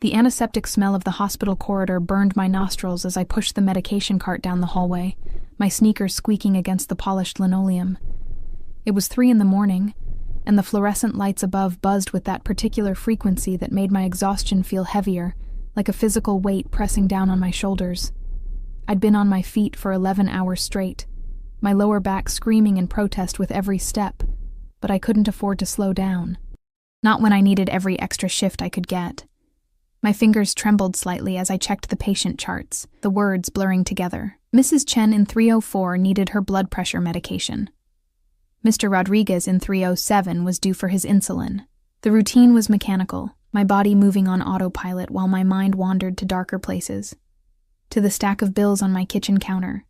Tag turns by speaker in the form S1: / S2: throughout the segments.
S1: The antiseptic smell of the hospital corridor burned my nostrils as I pushed the medication cart down the hallway, my sneakers squeaking against the polished linoleum. It was 3 a.m, and the fluorescent lights above buzzed with that particular frequency that made my exhaustion feel heavier, like a physical weight pressing down on my shoulders. I'd been on my feet for 11 hours straight, my lower back screaming in protest with every step, but I couldn't afford to slow down. Not when I needed every extra shift I could get. My fingers trembled slightly as I checked the patient charts, the words blurring together. Mrs. Chen in 304 needed her blood pressure medication. Mr. Rodriguez in 307 was due for his insulin. The routine was mechanical, my body moving on autopilot while my mind wandered to darker places. To the stack of bills on my kitchen counter.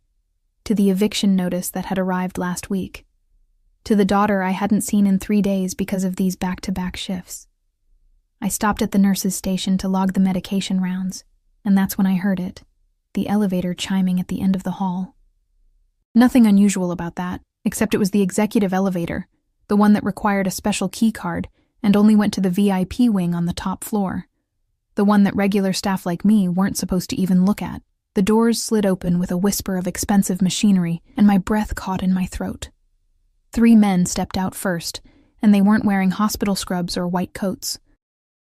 S1: To the eviction notice that had arrived last week. To the daughter I hadn't seen in 3 days because of these back-to-back shifts. I stopped at the nurse's station to log the medication rounds, and that's when I heard it, the elevator chiming at the end of the hall. Nothing unusual about that, except it was the executive elevator, the one that required a special key card and only went to the VIP wing on the top floor, the one that regular staff like me weren't supposed to even look at. The doors slid open with a whisper of expensive machinery, and my breath caught in my throat. 3 men stepped out first, and they weren't wearing hospital scrubs or white coats.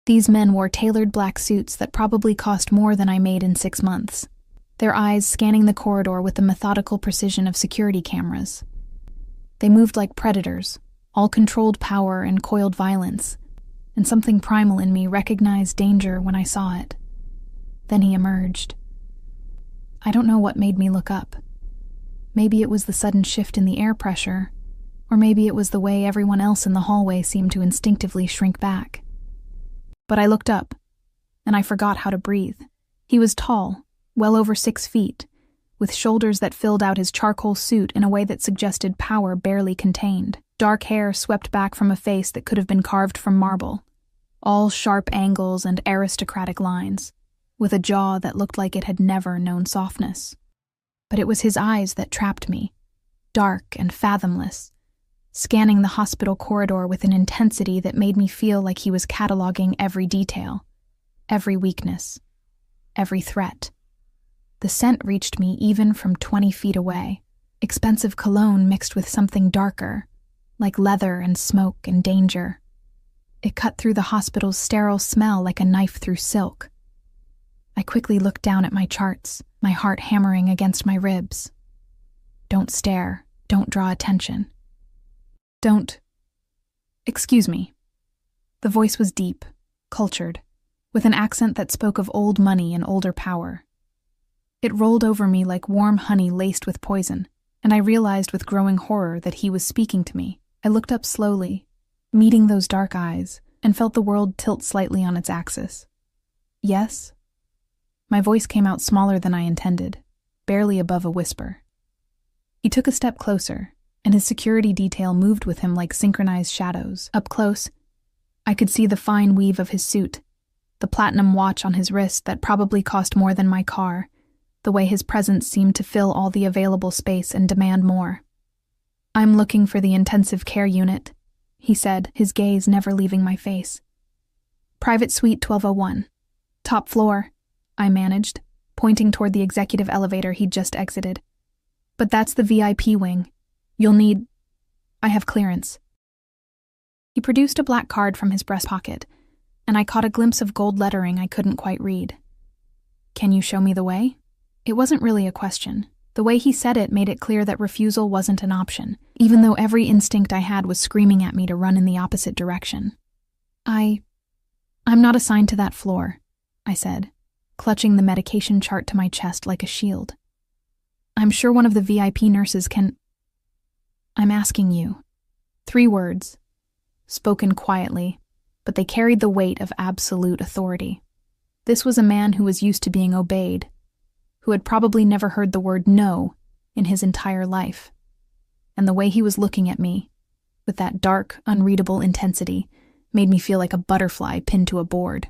S1: These men wore tailored black suits that probably cost more than I made in 6 months, their eyes scanning the corridor with the methodical precision of security cameras. They moved like predators, all controlled power and coiled violence, and something primal in me recognized danger when I saw it. Then he emerged. I don't know what made me look up. Maybe it was the sudden shift in the air pressure, or maybe it was the way everyone else in the hallway seemed to instinctively shrink back. But I looked up, and I forgot how to breathe. He was tall, well over 6 feet, with shoulders that filled out his charcoal suit in a way that suggested power barely contained. Dark hair swept back from a face that could have been carved from marble, all sharp angles and aristocratic lines, with a jaw that looked like it had never known softness. But it was his eyes that trapped me, dark and fathomless, scanning the hospital corridor with an intensity that made me feel like he was cataloging every detail, every weakness, every threat. The scent reached me even from 20 feet away, expensive cologne mixed with something darker, like leather and smoke and danger. It cut through the hospital's sterile smell like a knife through silk. I quickly looked down at my charts, my heart hammering against my ribs. Don't stare, don't draw attention. Don't. Excuse me. The voice was deep, cultured, with an accent that spoke of old money and older power. It rolled over me like warm honey laced with poison, and I realized with growing horror that he was speaking to me. I looked up slowly, meeting those dark eyes, and felt the world tilt slightly on its axis. Yes? My voice came out smaller than I intended, barely above a whisper. He took a step closer, and his security detail moved with him like synchronized shadows. Up close, I could see the fine weave of his suit, the platinum watch on his wrist that probably cost more than my car, the way his presence seemed to fill all the available space and demand more. I'm looking for the intensive care unit, he said, his gaze never leaving my face. Private suite 1201. Top floor, I managed, pointing toward the executive elevator he'd just exited. But that's the VIP wing. You'll need... I have clearance. He produced a black card from his breast pocket, and I caught a glimpse of gold lettering I couldn't quite read. Can you show me the way? It wasn't really a question. The way he said it made it clear that refusal wasn't an option, even though every instinct I had was screaming at me to run in the opposite direction. I'm not assigned to that floor, I said, clutching the medication chart to my chest like a shield. I'm sure one of the VIP nurses can... I'm asking you. 3 words, spoken quietly, but they carried the weight of absolute authority. This was a man who was used to being obeyed, who had probably never heard the word no in his entire life. And the way he was looking at me, with that dark, unreadable intensity, made me feel like a butterfly pinned to a board.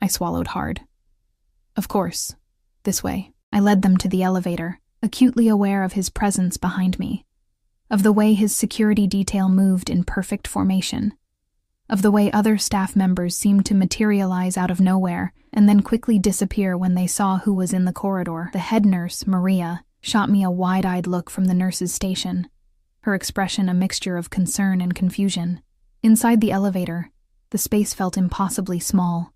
S1: I swallowed hard. Of course, this way. I led them to the elevator, acutely aware of his presence behind me, of the way his security detail moved in perfect formation. of the way other staff members seemed to materialize out of nowhere and then quickly disappear when they saw who was in the corridor. The head nurse, Maria, shot me a wide-eyed look from the nurse's station, her expression a mixture of concern and confusion. Inside the elevator, the space felt impossibly small.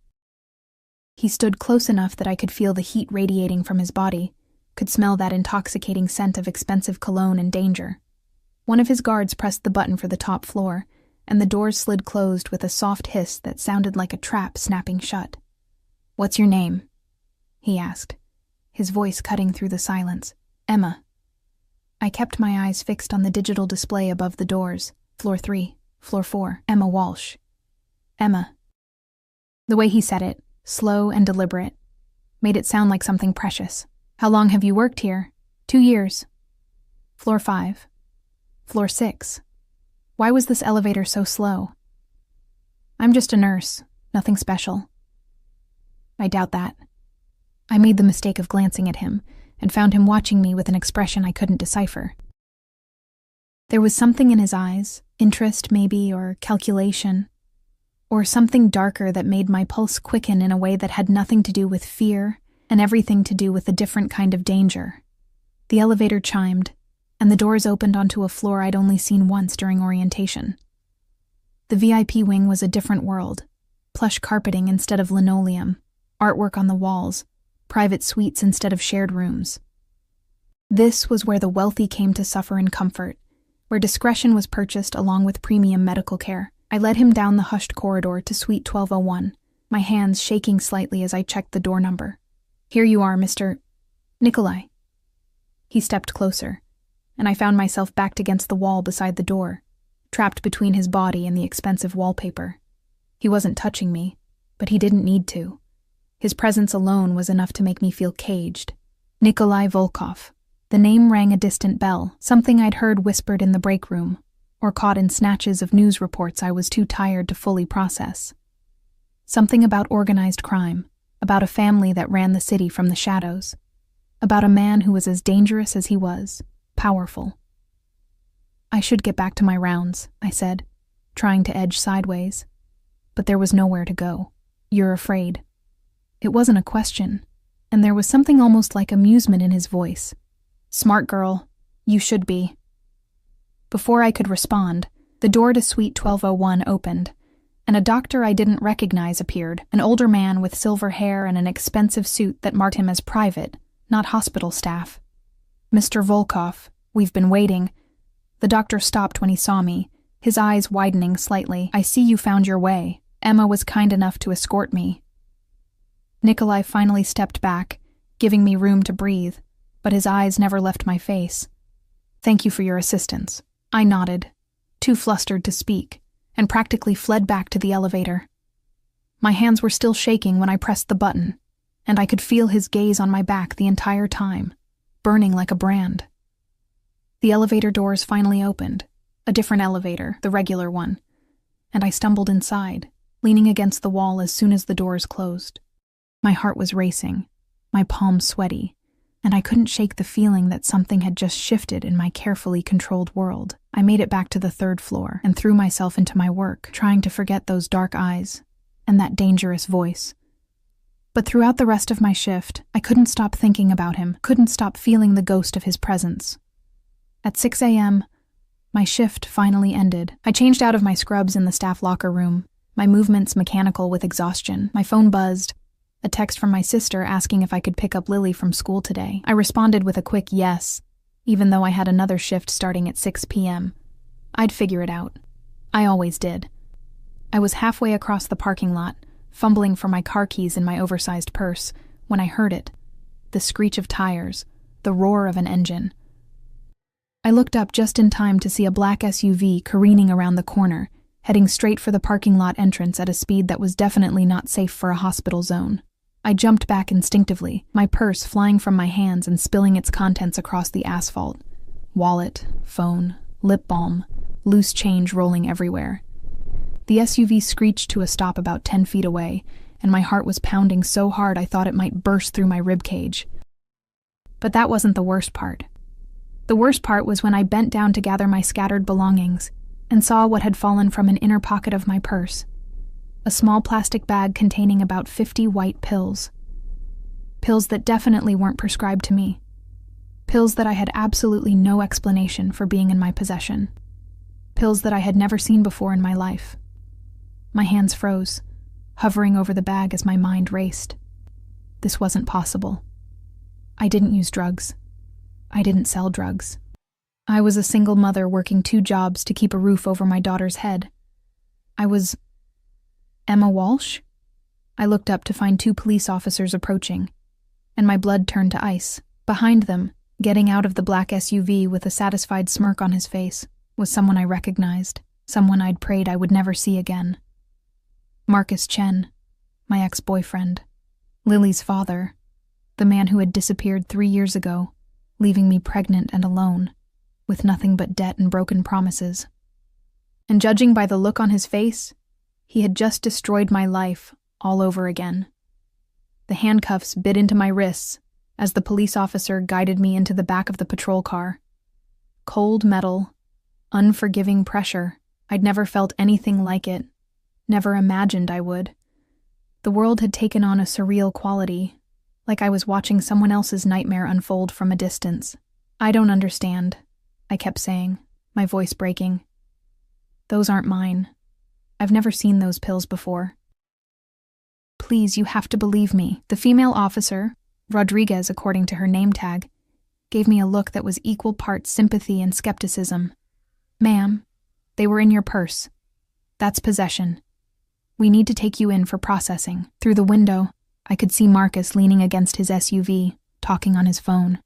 S1: He stood close enough that I could feel the heat radiating from his body, could smell that intoxicating scent of expensive cologne and danger. One of his guards pressed the button for the top floor, and the doors slid closed with a soft hiss that sounded like a trap snapping shut. "What's your name?" he asked, his voice cutting through the silence. "Emma." I kept my eyes fixed on the digital display above the doors. Floor 3, Floor 4, Emma Walsh. Emma. The way he said it, slow and deliberate, made it sound like something precious. "How long have you worked here?" 2 years. Floor 5. Floor 6. Why was this elevator so slow? "I'm just a nurse, nothing special." I doubt that. I made the mistake of glancing at him and found him watching me with an expression I couldn't decipher. There was something in his eyes, interest maybe, or calculation, or something darker that made my pulse quicken in a way that had nothing to do with fear and everything to do with a different kind of danger. The elevator chimed, and the doors opened onto a floor I'd only seen once during orientation. The VIP wing was a different world. Plush carpeting instead of linoleum, artwork on the walls, private suites instead of shared rooms. This was where the wealthy came to suffer in comfort, where discretion was purchased along with premium medical care. I led him down the hushed corridor to Suite 1201, my hands shaking slightly as I checked the door number. "Here you are, Mr. Nikolai." He stepped closer, and I found myself backed against the wall beside the door, trapped between his body and the expensive wallpaper. He wasn't touching me, but he didn't need to. His presence alone was enough to make me feel caged. Nikolai Volkov. The name rang a distant bell, something I'd heard whispered in the break room, or caught in snatches of news reports I was too tired to fully process. Something about organized crime, about a family that ran the city from the shadows, about a man who was as dangerous as he was, powerful. "I should get back to my rounds," I said, trying to edge sideways. But there was nowhere to go. "You're afraid." It wasn't a question, and there was something almost like amusement in his voice. "Smart girl, you should be." Before I could respond, the door to Suite 1201 opened, and a doctor I didn't recognize appeared, an older man with silver hair and an expensive suit that marked him as private, not hospital staff. "Mr. Volkov, we've been waiting." The doctor stopped when he saw me, his eyes widening slightly. "I see you found your way. Emma was kind enough to escort me." Nikolai finally stepped back, giving me room to breathe, but his eyes never left my face. "Thank you for your assistance." I nodded, too flustered to speak, and practically fled back to the elevator. My hands were still shaking when I pressed the button, and I could feel his gaze on my back the entire time, burning like a brand. The elevator doors finally opened, a different elevator, the regular one, and I stumbled inside, leaning against the wall as soon as the doors closed. My heart was racing, my palms sweaty, and I couldn't shake the feeling that something had just shifted in my carefully controlled world. I made it back to the 3rd floor and threw myself into my work, trying to forget those dark eyes and that dangerous voice. But throughout the rest of my shift, I couldn't stop thinking about him, couldn't stop feeling the ghost of his presence. At 6 a.m., my shift finally ended. I changed out of my scrubs in the staff locker room, my movements mechanical with exhaustion. My phone buzzed. A text from my sister asking if I could pick up Lily from school today. I responded with a quick yes, even though I had another shift starting at 6 p.m. I'd figure it out. I always did. I was halfway across the parking lot, fumbling for my car keys in my oversized purse, when I heard it. The screech of tires, the roar of an engine. I looked up just in time to see a black SUV careening around the corner, heading straight for the parking lot entrance at a speed that was definitely not safe for a hospital zone. I jumped back instinctively, my purse flying from my hands and spilling its contents across the asphalt. Wallet, phone, lip balm, loose change rolling everywhere. The SUV screeched to a stop about 10 feet away, and my heart was pounding so hard I thought it might burst through my ribcage. But that wasn't the worst part. The worst part was when I bent down to gather my scattered belongings, and saw what had fallen from an inner pocket of my purse. A small plastic bag containing about 50 white pills. Pills that definitely weren't prescribed to me. Pills that I had absolutely no explanation for being in my possession. Pills that I had never seen before in my life. My hands froze, hovering over the bag as my mind raced. This wasn't possible. I didn't use drugs. I didn't sell drugs. I was a single mother working 2 jobs to keep a roof over my daughter's head. I was... Emma Walsh? I looked up to find 2 police officers approaching, and my blood turned to ice. Behind them, getting out of the black SUV with a satisfied smirk on his face, was someone I recognized, someone I'd prayed I would never see again. Marcus Chen, my ex-boyfriend. Lily's father, the man who had disappeared 3 years ago, leaving me pregnant and alone, with nothing but debt and broken promises. And judging by the look on his face, he had just destroyed my life all over again. The handcuffs bit into my wrists as the police officer guided me into the back of the patrol car. Cold metal, unforgiving pressure. I'd never felt anything like it, never imagined I would. The world had taken on a surreal quality, like I was watching someone else's nightmare unfold from a distance. I don't understand, I kept saying, my voice breaking. Those aren't mine. I've never seen those pills before. Please, you have to believe me. The female officer, Rodriguez according to her name tag, gave me a look that was equal parts sympathy and skepticism. Ma'am, they were in your purse. That's possession. We need to take you in for processing. Through the window, I could see Marcus leaning against his SUV, talking on his phone.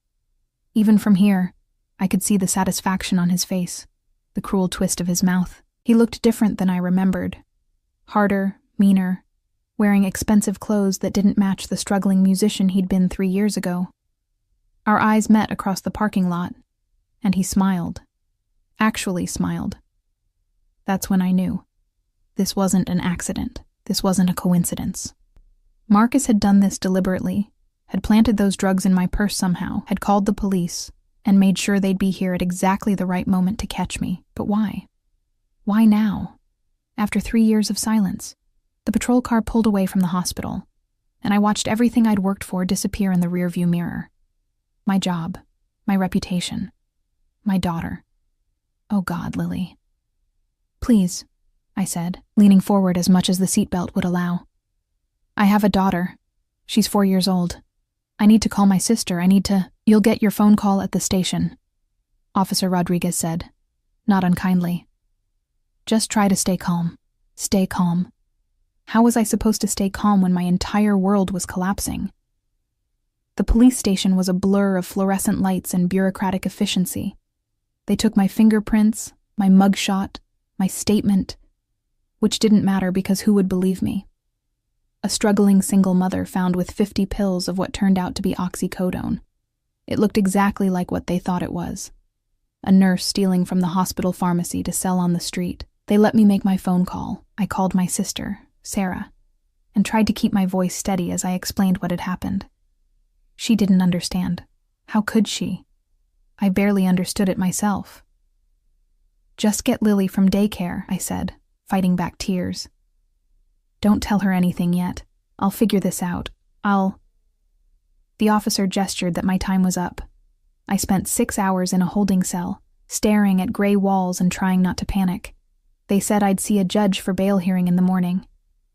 S1: Even from here, I could see the satisfaction on his face, the cruel twist of his mouth. He looked different than I remembered. Harder, meaner, wearing expensive clothes that didn't match the struggling musician he'd been 3 years ago. Our eyes met across the parking lot, and he smiled. Actually smiled. That's when I knew. This wasn't an accident. This wasn't a coincidence. Marcus had done this deliberately, had planted those drugs in my purse somehow, had called the police, and made sure they'd be here at exactly the right moment to catch me. But why? Why now? After 3 years of silence, the patrol car pulled away from the hospital, and I watched everything I'd worked for disappear in the rearview mirror. My job, my reputation, my daughter. Oh God, Lily. Please, I said, leaning forward as much as the seatbelt would allow. I have a daughter. She's 4 years old. I need to call my sister. You'll get your phone call at the station, Officer Rodriguez said, not unkindly. Just try to stay calm. Stay calm. How was I supposed to stay calm when my entire world was collapsing? The police station was a blur of fluorescent lights and bureaucratic efficiency. They took my fingerprints, my mugshot, my statement, which didn't matter because who would believe me? A struggling single mother found with 50 pills of what turned out to be oxycodone. It looked exactly like what they thought it was. A nurse stealing from the hospital pharmacy to sell on the street. They let me make my phone call. I called my sister, Sarah, and tried to keep my voice steady as I explained what had happened. She didn't understand. How could she? I barely understood it myself. Just get Lily from daycare, I said, fighting back tears. Don't tell her anything yet. I'll figure this out. The officer gestured that my time was up. I spent 6 hours in a holding cell, staring at gray walls and trying not to panic. They said I'd see a judge for bail hearing in the morning.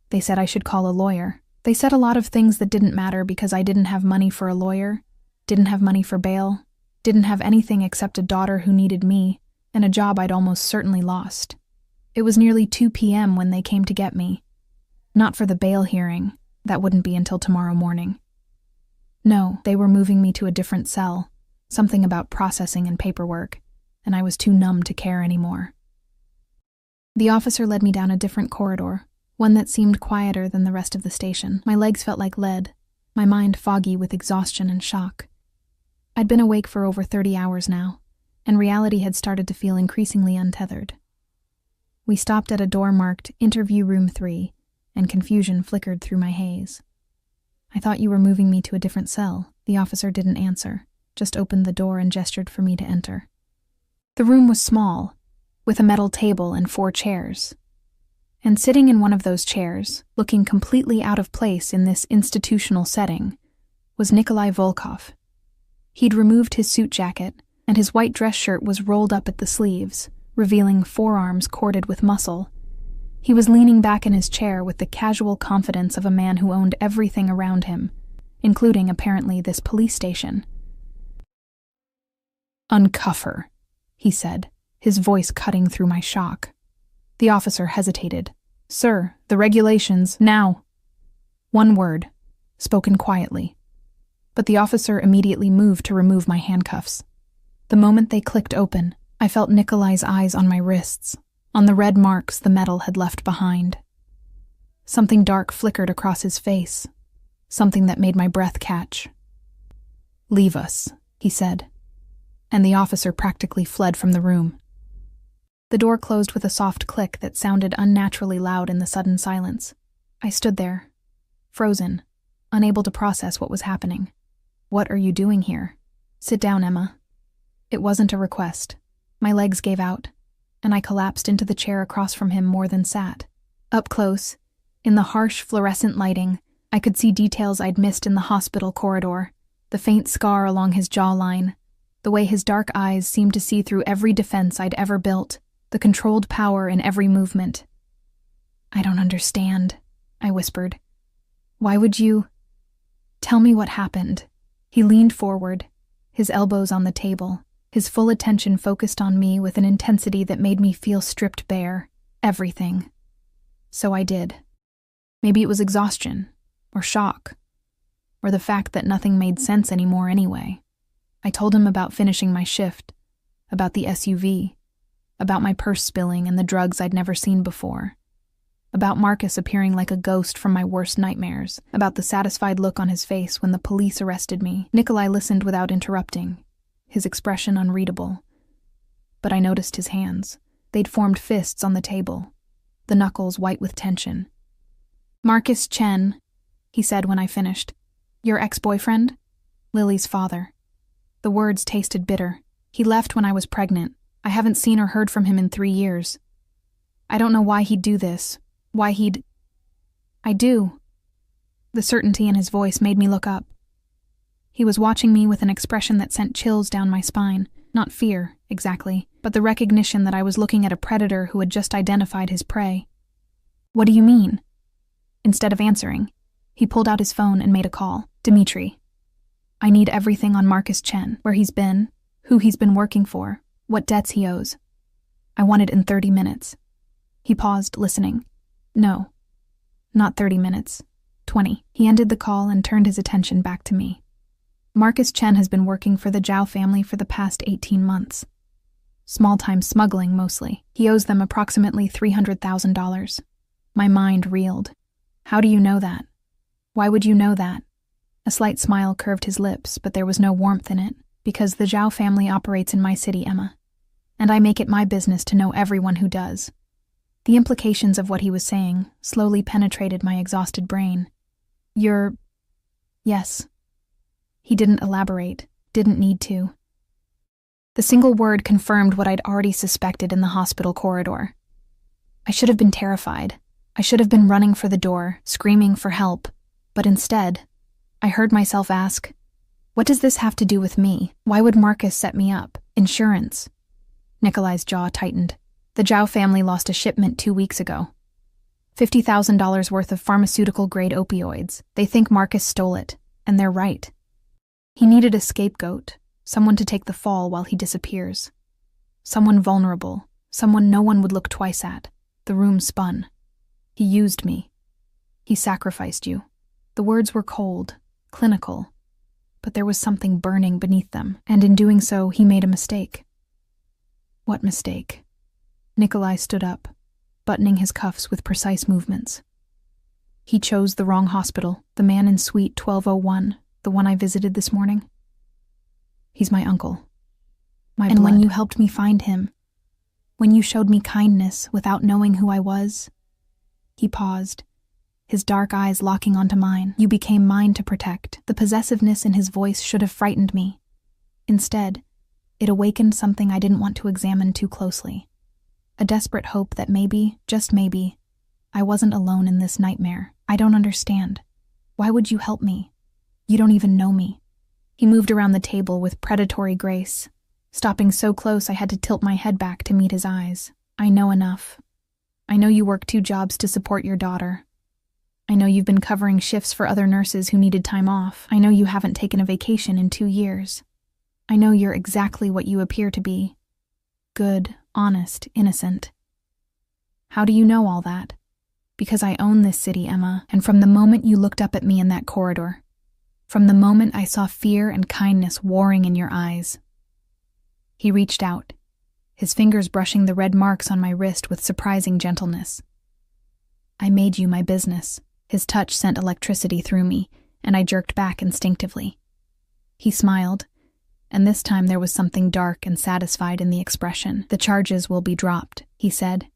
S1: They said I should call a lawyer. They said a lot of things that didn't matter because I didn't have money for a lawyer, didn't have money for bail, didn't have anything except a daughter who needed me, and a job I'd almost certainly lost. It was nearly 2 p.m. when they came to get me. Not for the bail hearing. That wouldn't be until tomorrow morning. No, they were moving me to a different cell, something about processing and paperwork, and I was too numb to care anymore. The officer led me down a different corridor, one that seemed quieter than the rest of the station. My legs felt like lead, my mind foggy with exhaustion and shock. I'd been awake for over 30 hours now, and reality had started to feel increasingly untethered. We stopped at a door marked Interview Room 3, and confusion flickered through my haze. I thought you were moving me to a different cell. The officer didn't answer, just opened the door and gestured for me to enter. The room was small, with a metal table and 4 chairs. And sitting in one of those chairs, looking completely out of place in this institutional setting, was Nikolai Volkov. He'd removed his suit jacket, and his white dress shirt was rolled up at the sleeves, revealing forearms corded with muscle. He was leaning back in his chair with the casual confidence of a man who owned everything around him, including, apparently, this police station. "Uncuff her," he said, his voice cutting through my shock. The officer hesitated. "Sir, the regulations, now." One word, spoken quietly. But the officer immediately moved to remove my handcuffs. The moment they clicked open, I felt Nikolai's eyes on my wrists, on the red marks the metal had left behind. Something dark flickered across his face, something that made my breath catch. "Leave us," he said, and the officer practically fled from the room. The door closed with a soft click that sounded unnaturally loud in the sudden silence. I stood there, frozen, unable to process what was happening. "What are you doing here?" "Sit down, Emma." It wasn't a request. My legs gave out, and I collapsed into the chair across from him more than sat. Up close, in the harsh fluorescent lighting, I could see details I'd missed in the hospital corridor, the faint scar along his jawline, the way his dark eyes seemed to see through every defense I'd ever built, the controlled power in every movement. "I don't understand," I whispered. "Why would you—" "Tell me what happened." He leaned forward, his elbows on the table, his full attention focused on me with an intensity that made me feel stripped bare, everything. So I did. Maybe it was exhaustion, or shock, or the fact that nothing made sense anymore anyway. I told him about finishing my shift, about the SUV, about my purse spilling and the drugs I'd never seen before, about Marcus appearing like a ghost from my worst nightmares, about the satisfied look on his face when the police arrested me. Nikolai listened without interrupting, his expression unreadable. But I noticed his hands. They'd formed fists on the table, the knuckles white with tension. "Marcus Chen," he said when I finished. "Your ex-boyfriend? Lily's father." The words tasted bitter. "He left when I was pregnant. I haven't seen or heard from him in 3 years. I don't know why he'd do this. Why he'd—" "I do." The certainty in his voice made me look up. He was watching me with an expression that sent chills down my spine. Not fear, exactly, but the recognition that I was looking at a predator who had just identified his prey. "What do you mean?" Instead of answering, he pulled out his phone and made a call. "Dimitri, I need everything on Marcus Chen, where he's been, who he's been working for, what debts he owes. I want it in 30 minutes. He paused, listening. "No, not 30 minutes. 20. He ended the call and turned his attention back to me. "Marcus Chen has been working for the Zhao family for the past 18 months. Small-time smuggling, mostly. He owes them approximately $300,000. My mind reeled. "How do you know that? Why would you know that?" A slight smile curved his lips, but there was no warmth in it. "Because the Zhao family operates in my city, Emma. And I make it my business to know everyone who does." The implications of what he was saying slowly penetrated my exhausted brain. "You're—" "Yes." He didn't elaborate, didn't need to. The single word confirmed what I'd already suspected in the hospital corridor. I should have been terrified. I should have been running for the door, screaming for help. But instead, I heard myself ask, "What does this have to do with me? Why would Marcus set me up? Insurance." Nikolai's jaw tightened. "The Zhao family lost a shipment 2 weeks ago. $50,000 worth of pharmaceutical-grade opioids. They think Marcus stole it, and they're right. He needed a scapegoat, someone to take the fall while he disappears. Someone vulnerable, someone no one would look twice at." The room spun. "He used me. He sacrificed you." The words were cold, clinical, but there was something burning beneath them, and in doing so, he made a mistake. What mistake? Nikolai stood up, buttoning his cuffs with precise movements. "He chose the wrong hospital, the man in suite 1201, the one I visited this morning. He's my uncle. My blood. And when you helped me find him, when you showed me kindness without knowing who I was," he paused, his dark eyes locking onto mine, "you became mine to protect." The possessiveness in his voice should have frightened me. Instead, it awakened something I didn't want to examine too closely. a desperate hope that maybe, just maybe, I wasn't alone in this nightmare. I don't understand. Why would you help me? You don't even know me. He moved around the table with predatory grace, stopping so close I had to tilt my head back to meet his eyes. I know enough. I know you work 2 jobs to support your daughter. I know you've been covering shifts for other nurses who needed time off. I know you haven't taken a vacation in 2 years. I know you're exactly what you appear to be. Good, honest, innocent. How do you know all that? Because I own this city, Emma, and from the moment you looked up at me in that corridor, from the moment I saw fear and kindness warring in your eyes. He reached out, his fingers brushing the red marks on my wrist with surprising gentleness. I made you my business. His touch sent electricity through me, and I jerked back instinctively. He smiled, and this time there was something dark and satisfied in the expression. The charges will be dropped, he said,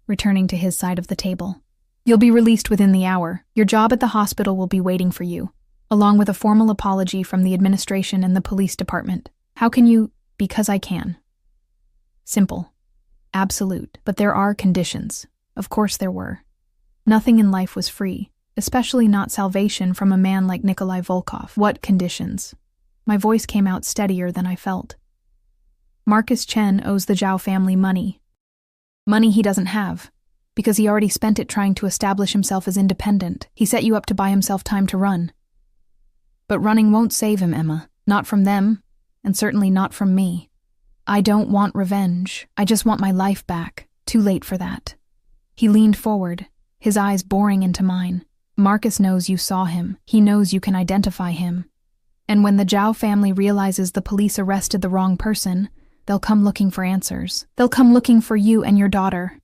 S1: returning to his side of the table. You'll be released within the hour. Your job at the hospital will be waiting for you, along with a formal apology from the administration and the police department. How can you? Because I can. Simple. Absolute. But there are conditions. Of course there were. Nothing in life was free, especially not salvation from a man like Nikolai Volkov. What conditions? My voice came out steadier than I felt. Marcus Chen owes the Zhao family money. Money he doesn't have, because he already spent it trying to establish himself as independent. He set you up to buy himself time to run. But running won't save him, Emma. Not from them, and certainly not from me. I don't want revenge. I just want my life back. Too late for that. He leaned forward, his eyes boring into mine. Marcus knows you saw him. He knows you can identify him. And when the Zhao family realizes the police arrested the wrong person, they'll come looking for answers. They'll come looking for you and your daughter.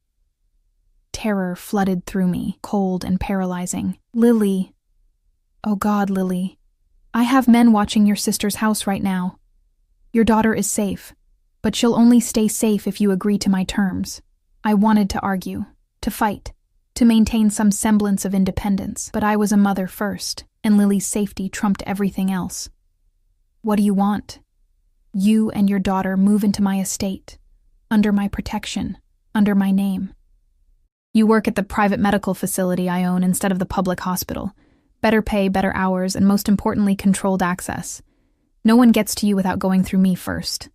S1: Terror flooded through me, cold and paralyzing. Lily. Oh God, Lily. I have men watching your sister's house right now. Your daughter is safe, but she'll only stay safe if you agree to my terms. I wanted to argue, to fight, to maintain some semblance of independence, but I was a mother first, and Lily's safety trumped everything else. What do you want? You and your daughter move into my estate, under my protection, under my name. You work at the private medical facility I own instead of the public hospital. Better pay, better hours, and most importantly, controlled access. No one gets to you without going through me first.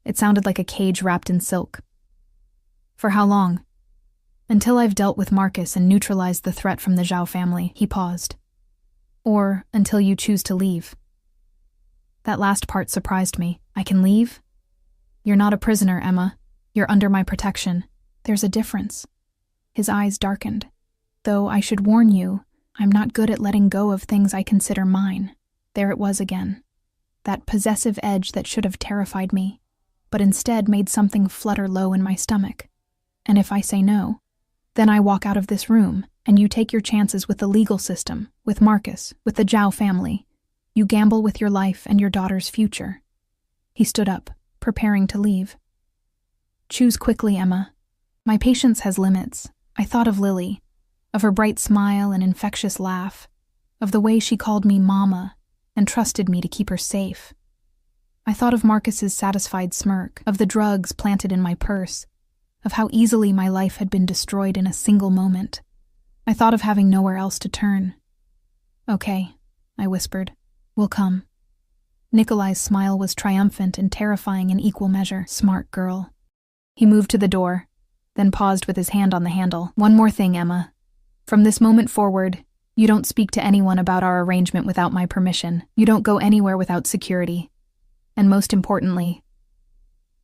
S1: It sounded like a cage wrapped in silk. For how long? Until I've dealt with Marcus and neutralized the threat from the Zhao family, he paused. Or until you choose to leave. That last part surprised me. I can leave? You're not a prisoner, Emma. You're under my protection. There's a difference. His eyes darkened. Though I should warn you, I'm not good at letting go of things I consider mine. There it was again. That possessive edge that should have terrified me, but instead made something flutter low in my stomach. And if I say no, then I walk out of this room, and you take your chances with the legal system, with Marcus, with the Zhao family. You gamble with your life and your daughter's future. He stood up, preparing to leave. Choose quickly, Emma. My patience has limits. I thought of Lily, of her bright smile and infectious laugh, of the way she called me Mama and trusted me to keep her safe. I thought of Marcus's satisfied smirk, of the drugs planted in my purse, of how easily my life had been destroyed in a single moment. I thought of having nowhere else to turn. Okay, I whispered. We'll come. Nikolai's smile was triumphant and terrifying in equal measure. Smart girl. He moved to the door, then paused with his hand on the handle. One more thing, Emma. From this moment forward, you don't speak to anyone about our arrangement without my permission. You don't go anywhere without security. And most importantly,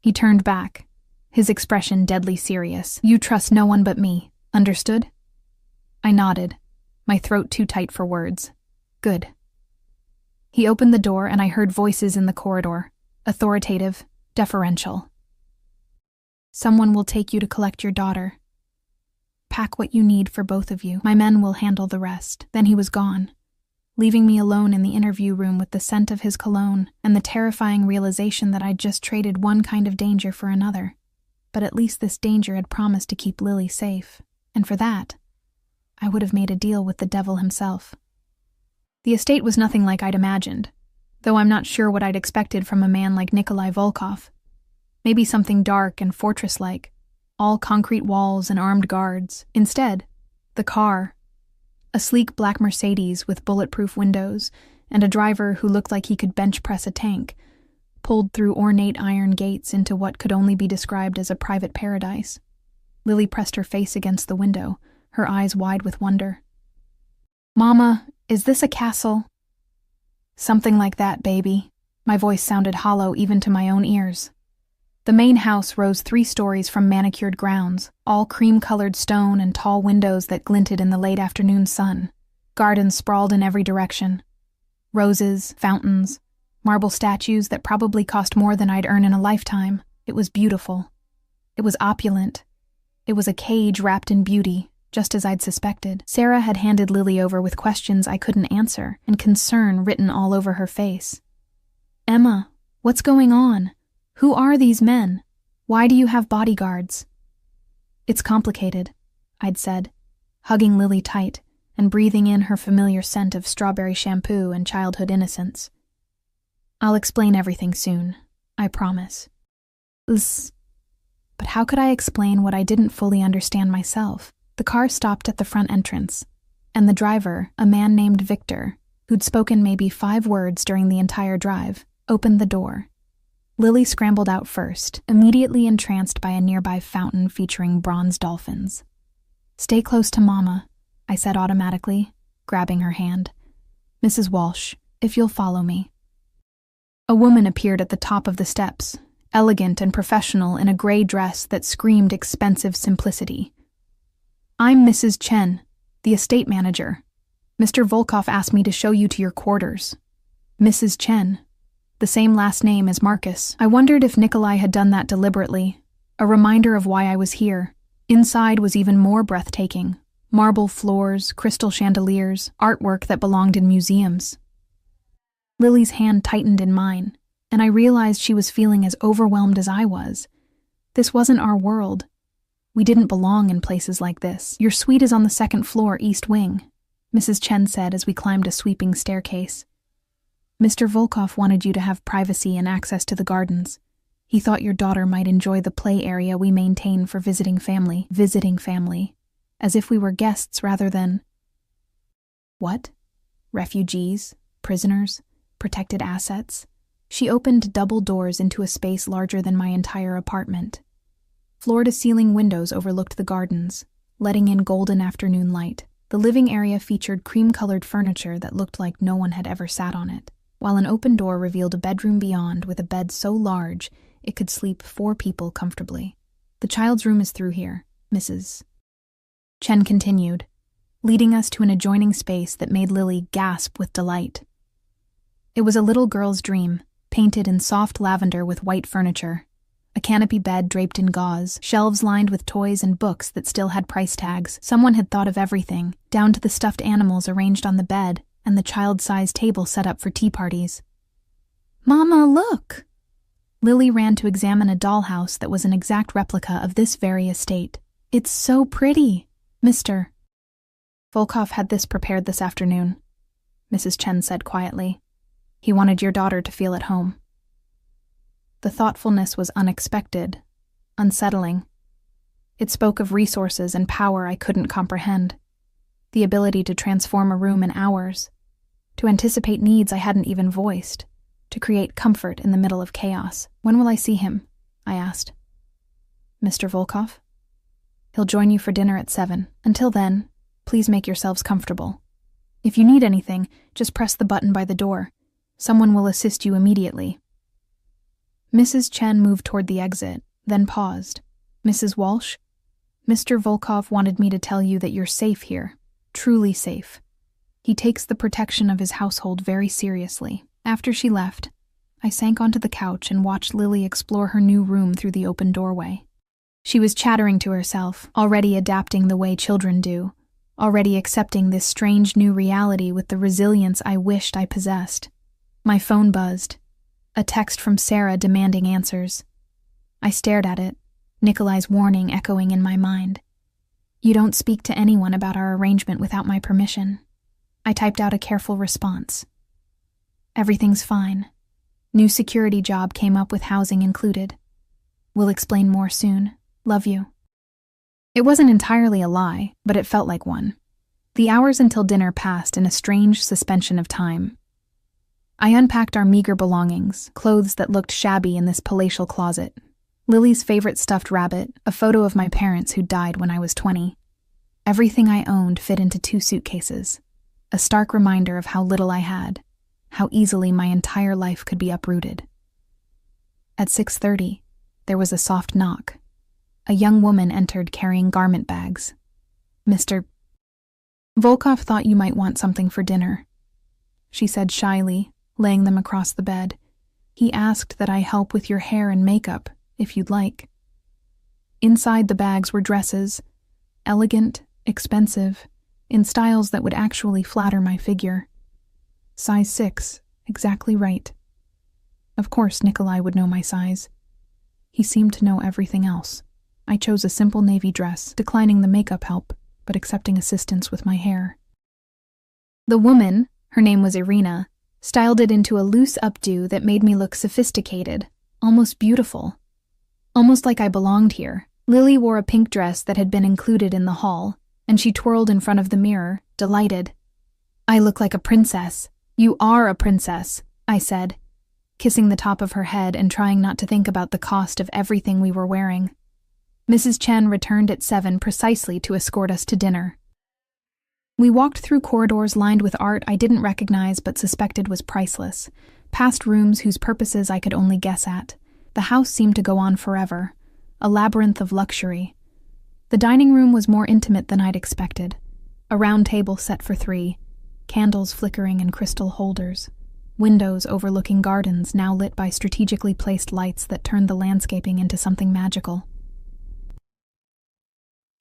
S1: he turned back, his expression deadly serious. You trust no one but me. Understood? I nodded, my throat too tight for words. Good. He opened the door and I heard voices in the corridor, authoritative, deferential. Someone will take you to collect your daughter. Pack what you need for both of you. My men will handle the rest. Then he was gone, leaving me alone in the interview room with the scent of his cologne and the terrifying realization that I'd just traded one kind of danger for another. But at least this danger had promised to keep Lily safe, and for that, I would have made a deal with the devil himself. The estate was nothing like I'd imagined, though I'm not sure what I'd expected from a man like Nikolai Volkov. Maybe something dark and fortress-like, all concrete walls and armed guards. Instead, the car, a sleek black Mercedes with bulletproof windows and a driver who looked like he could bench press a tank, pulled through ornate iron gates into what could only be described as a private paradise. Lily pressed her face against the window, her eyes wide with wonder. "Mama, is this a castle?" "Something like that, baby." My voice sounded hollow even to my own ears. The main house rose 3 stories from manicured grounds, all cream-colored stone and tall windows that glinted in the late afternoon sun. Gardens sprawled in every direction. Roses, fountains, marble statues that probably cost more than I'd earn in a lifetime. It was beautiful. It was opulent. It was a cage wrapped in beauty, just as I'd suspected. Sarah had handed Lily over with questions I couldn't answer and concern written all over her face. "Emma, what's going on? Who are these men? Why do you have bodyguards?" "It's complicated," I'd said, hugging Lily tight and breathing in her familiar scent of strawberry shampoo and childhood innocence. "I'll explain everything soon, I promise." But how could I explain what I didn't fully understand myself? The car stopped at the front entrance, and the driver, a man named Victor, who'd spoken maybe 5 words during the entire drive, opened the door. Lily scrambled out first, immediately entranced by a nearby fountain featuring bronze dolphins. "Stay close to Mama," I said automatically, grabbing her hand. "Mrs. Walsh, if you'll follow me." A woman appeared at the top of the steps, elegant and professional in a gray dress that screamed expensive simplicity. "I'm Mrs. Chen, the estate manager. Mr. Volkov asked me to show you to your quarters." Mrs. Chen, the same last name as Marcus. I wondered if Nikolai had done that deliberately, a reminder of why I was here. Inside was even more breathtaking. Marble floors, crystal chandeliers, artwork that belonged in museums. Lily's hand tightened in mine, and I realized she was feeling as overwhelmed as I was. This wasn't our world. We didn't belong in places like this. "Your suite is on the 2nd floor, East Wing," Mrs. Chen said as we climbed a sweeping staircase. "Mr. Volkov wanted you to have privacy and access to the gardens. He thought your daughter might enjoy the play area we maintain for visiting family, as if we were guests rather than..." What? Refugees? Prisoners? Protected assets? She opened double doors into a space larger than my entire apartment. Floor-to-ceiling windows overlooked the gardens, letting in golden afternoon light. The living area featured cream-colored furniture that looked like no one had ever sat on it, while an open door revealed a bedroom beyond with a bed so large it could sleep 4 people comfortably. "The child's room is through here," Mrs. Chen continued, leading us to an adjoining space that made Lily gasp with delight. It was a little girl's dream, painted in soft lavender with white furniture. A canopy bed draped in gauze, shelves lined with toys and books that still had price tags. Someone had thought of everything, down to the stuffed animals arranged on the bed and the child-sized table set up for tea parties. "Mama, look!" Lily ran to examine a dollhouse that was an exact replica of this very estate. "It's so pretty, Mr. Volkov had this prepared this afternoon," Mrs. Chen said quietly. "He wanted your daughter to feel at home." The thoughtfulness was unexpected, unsettling. It spoke of resources and power I couldn't comprehend. The ability to transform a room in hours, to anticipate needs I hadn't even voiced, to create comfort in the middle of chaos. "When will I see him?" I asked. "Mr. Volkov? He'll join you for dinner at 7. Until then, please make yourselves comfortable. If you need anything, just press the button by the door. Someone will assist you immediately." Mrs. Chen moved toward the exit, then paused. "Mrs. Walsh, Mr. Volkov wanted me to tell you that you're safe here, truly safe. He takes the protection of his household very seriously." After she left, I sank onto the couch and watched Lily explore her new room through the open doorway. She was chattering to herself, already adapting the way children do, already accepting this strange new reality with the resilience I wished I possessed. My phone buzzed. A text from Sarah demanding answers. I stared at it, Nikolai's warning echoing in my mind. "You don't speak to anyone about our arrangement without my permission." I typed out a careful response. "Everything's fine. New security job came up with housing included. We'll explain more soon. Love you." It wasn't entirely a lie, but it felt like one. The hours until dinner passed in a strange suspension of time. I unpacked our meager belongings, clothes that looked shabby in this palatial closet. Lily's favorite stuffed rabbit, a photo of my parents who died when I was 20. Everything I owned fit into 2 suitcases, a stark reminder of how little I had, how easily my entire life could be uprooted. At 6:30, there was a soft knock. A young woman entered carrying garment bags. "Mr. Volkov thought you might want something for dinner," she said shyly, laying them across the bed. "He asked that I help with your hair and makeup, if you'd like." Inside the bags were dresses, elegant, expensive, in styles that would actually flatter my figure. Size 6, exactly right. Of course, Nikolai would know my size. He seemed to know everything else. I chose a simple navy dress, declining the makeup help, but accepting assistance with my hair. The woman, her name was Irina, styled it into a loose updo that made me look sophisticated, almost beautiful. Almost like I belonged here. Lily wore a pink dress that had been included in the haul, and she twirled in front of the mirror, delighted. "I look like a princess." "You are a princess," I said, kissing the top of her head and trying not to think about the cost of everything we were wearing. Mrs. Chen returned at 7 precisely to escort us to dinner. We walked through corridors lined with art I didn't recognize but suspected was priceless, past rooms whose purposes I could only guess at. The house seemed to go on forever, a labyrinth of luxury. The dining room was more intimate than I'd expected. A round table set for 3, candles flickering in crystal holders, windows overlooking gardens now lit by strategically placed lights that turned the landscaping into something magical.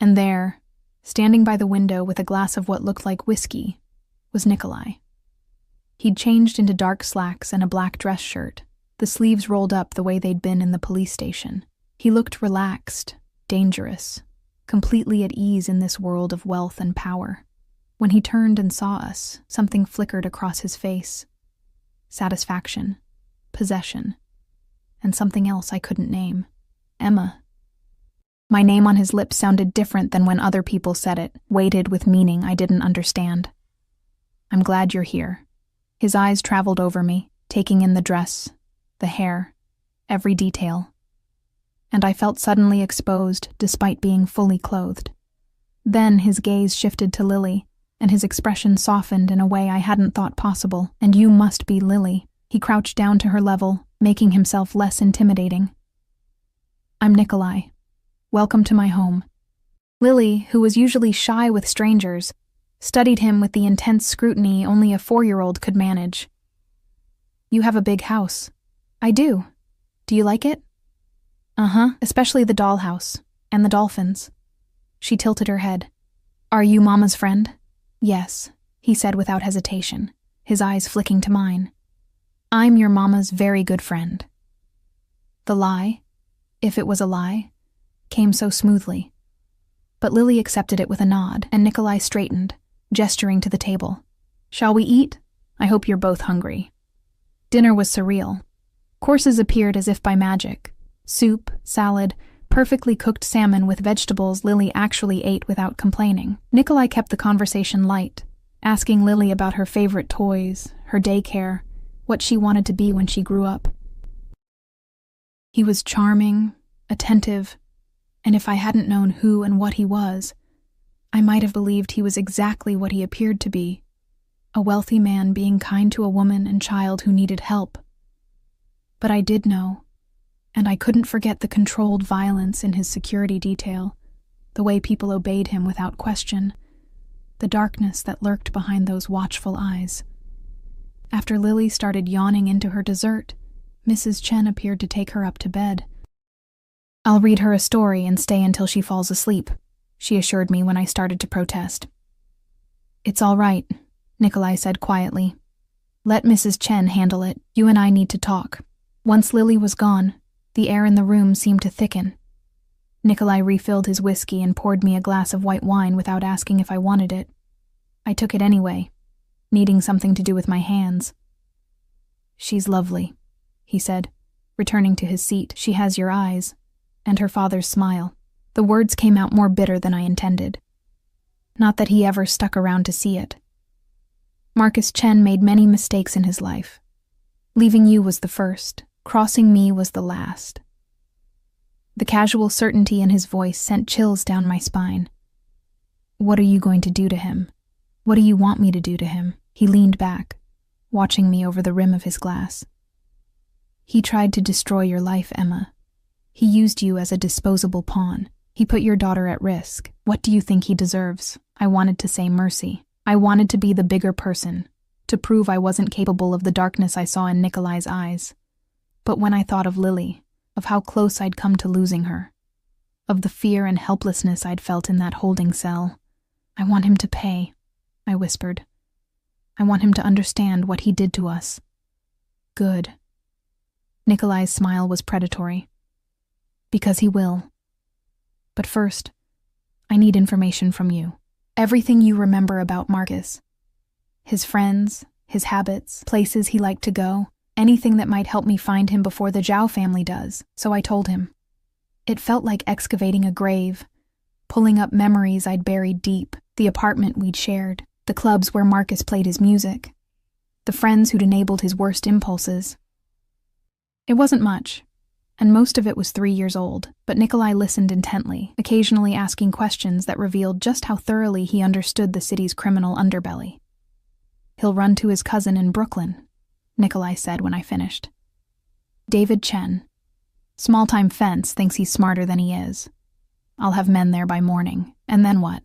S1: And there, standing by the window with a glass of what looked like whiskey, was Nikolai. He'd changed into dark slacks and a black dress shirt, the sleeves rolled up the way they'd been in the police station. He looked relaxed, dangerous, completely at ease in this world of wealth and power. When he turned and saw us, something flickered across his face. Satisfaction, possession, and something else I couldn't name. Emma. My name on his lips sounded different than when other people said it, weighted with meaning I didn't understand. "I'm glad you're here." His eyes traveled over me, taking in the dress, the hair, every detail. And I felt suddenly exposed despite being fully clothed. Then his gaze shifted to Lily, and his expression softened in a way I hadn't thought possible. "And you must be Lily." He crouched down to her level, making himself less intimidating. "I'm Nikolai. Welcome to my home." Lily, who was usually shy with strangers, studied him with the intense scrutiny only a 4-year-old could manage. "You have a big house." "I do. Do you like it?" "Uh-huh, especially the dollhouse, and the dolphins." She tilted her head. "Are you Mama's friend?" "Yes," he said without hesitation, his eyes flicking to mine. "I'm your Mama's very good friend." The lie, if it was a lie, came so smoothly. But Lily accepted it with a nod, and Nikolai straightened, gesturing to the table. "Shall we eat? I hope you're both hungry." Dinner was surreal. Courses appeared as if by magic. Soup, salad, perfectly cooked salmon with vegetables Lily actually ate without complaining. Nikolai kept the conversation light, asking Lily about her favorite toys, her daycare, what she wanted to be when she grew up. He was charming, attentive, and if I hadn't known who and what he was, I might have believed he was exactly what he appeared to be, a wealthy man being kind to a woman and child who needed help. But I did know, and I couldn't forget the controlled violence in his security detail, the way people obeyed him without question, the darkness that lurked behind those watchful eyes. After Lily started yawning into her dessert, Mrs. Chen appeared to take her up to bed. "I'll read her a story and stay until she falls asleep," she assured me when I started to protest. "It's all right," Nikolai said quietly. "Let Mrs. Chen handle it. You and I need to talk." Once Lily was gone, the air in the room seemed to thicken. Nikolai refilled his whiskey and poured me a glass of white wine without asking if I wanted it. I took it anyway, needing something to do with my hands. "She's lovely," he said, returning to his seat. "She has your eyes, and her father's smile." The words came out more bitter than I intended. Not that he ever stuck around to see it. Marcus Chen made many mistakes in his life. Leaving you was the first, crossing me was the last. The casual certainty in his voice sent chills down my spine. What are you going to do to him? What do you want me to do to him? He leaned back, watching me over the rim of his glass. He tried to destroy your life, Emma. He used you as a disposable pawn. He put your daughter at risk. What do you think he deserves? I wanted to say mercy. I wanted to be the bigger person, to prove I wasn't capable of the darkness I saw in Nikolai's eyes. But when I thought of Lily, of how close I'd come to losing her, of the fear and helplessness I'd felt in that holding cell, I want him to pay, I whispered. I want him to understand what he did to us. Good. Nikolai's smile was predatory. Because he will. But first, I need information from you. Everything you remember about Marcus. His friends, his habits, places he liked to go, anything that might help me find him before the Zhao family does, so I told him. It felt like excavating a grave, pulling up memories I'd buried deep, the apartment we'd shared, the clubs where Marcus played his music, the friends who'd enabled his worst impulses. It wasn't much, and most of it was 3 years old, but Nikolai listened intently, occasionally asking questions that revealed just how thoroughly he understood the city's criminal underbelly. He'll run to his cousin in Brooklyn, Nikolai said when I finished. David Chen. Small-time fence thinks he's smarter than he is. I'll have men there by morning, and then what?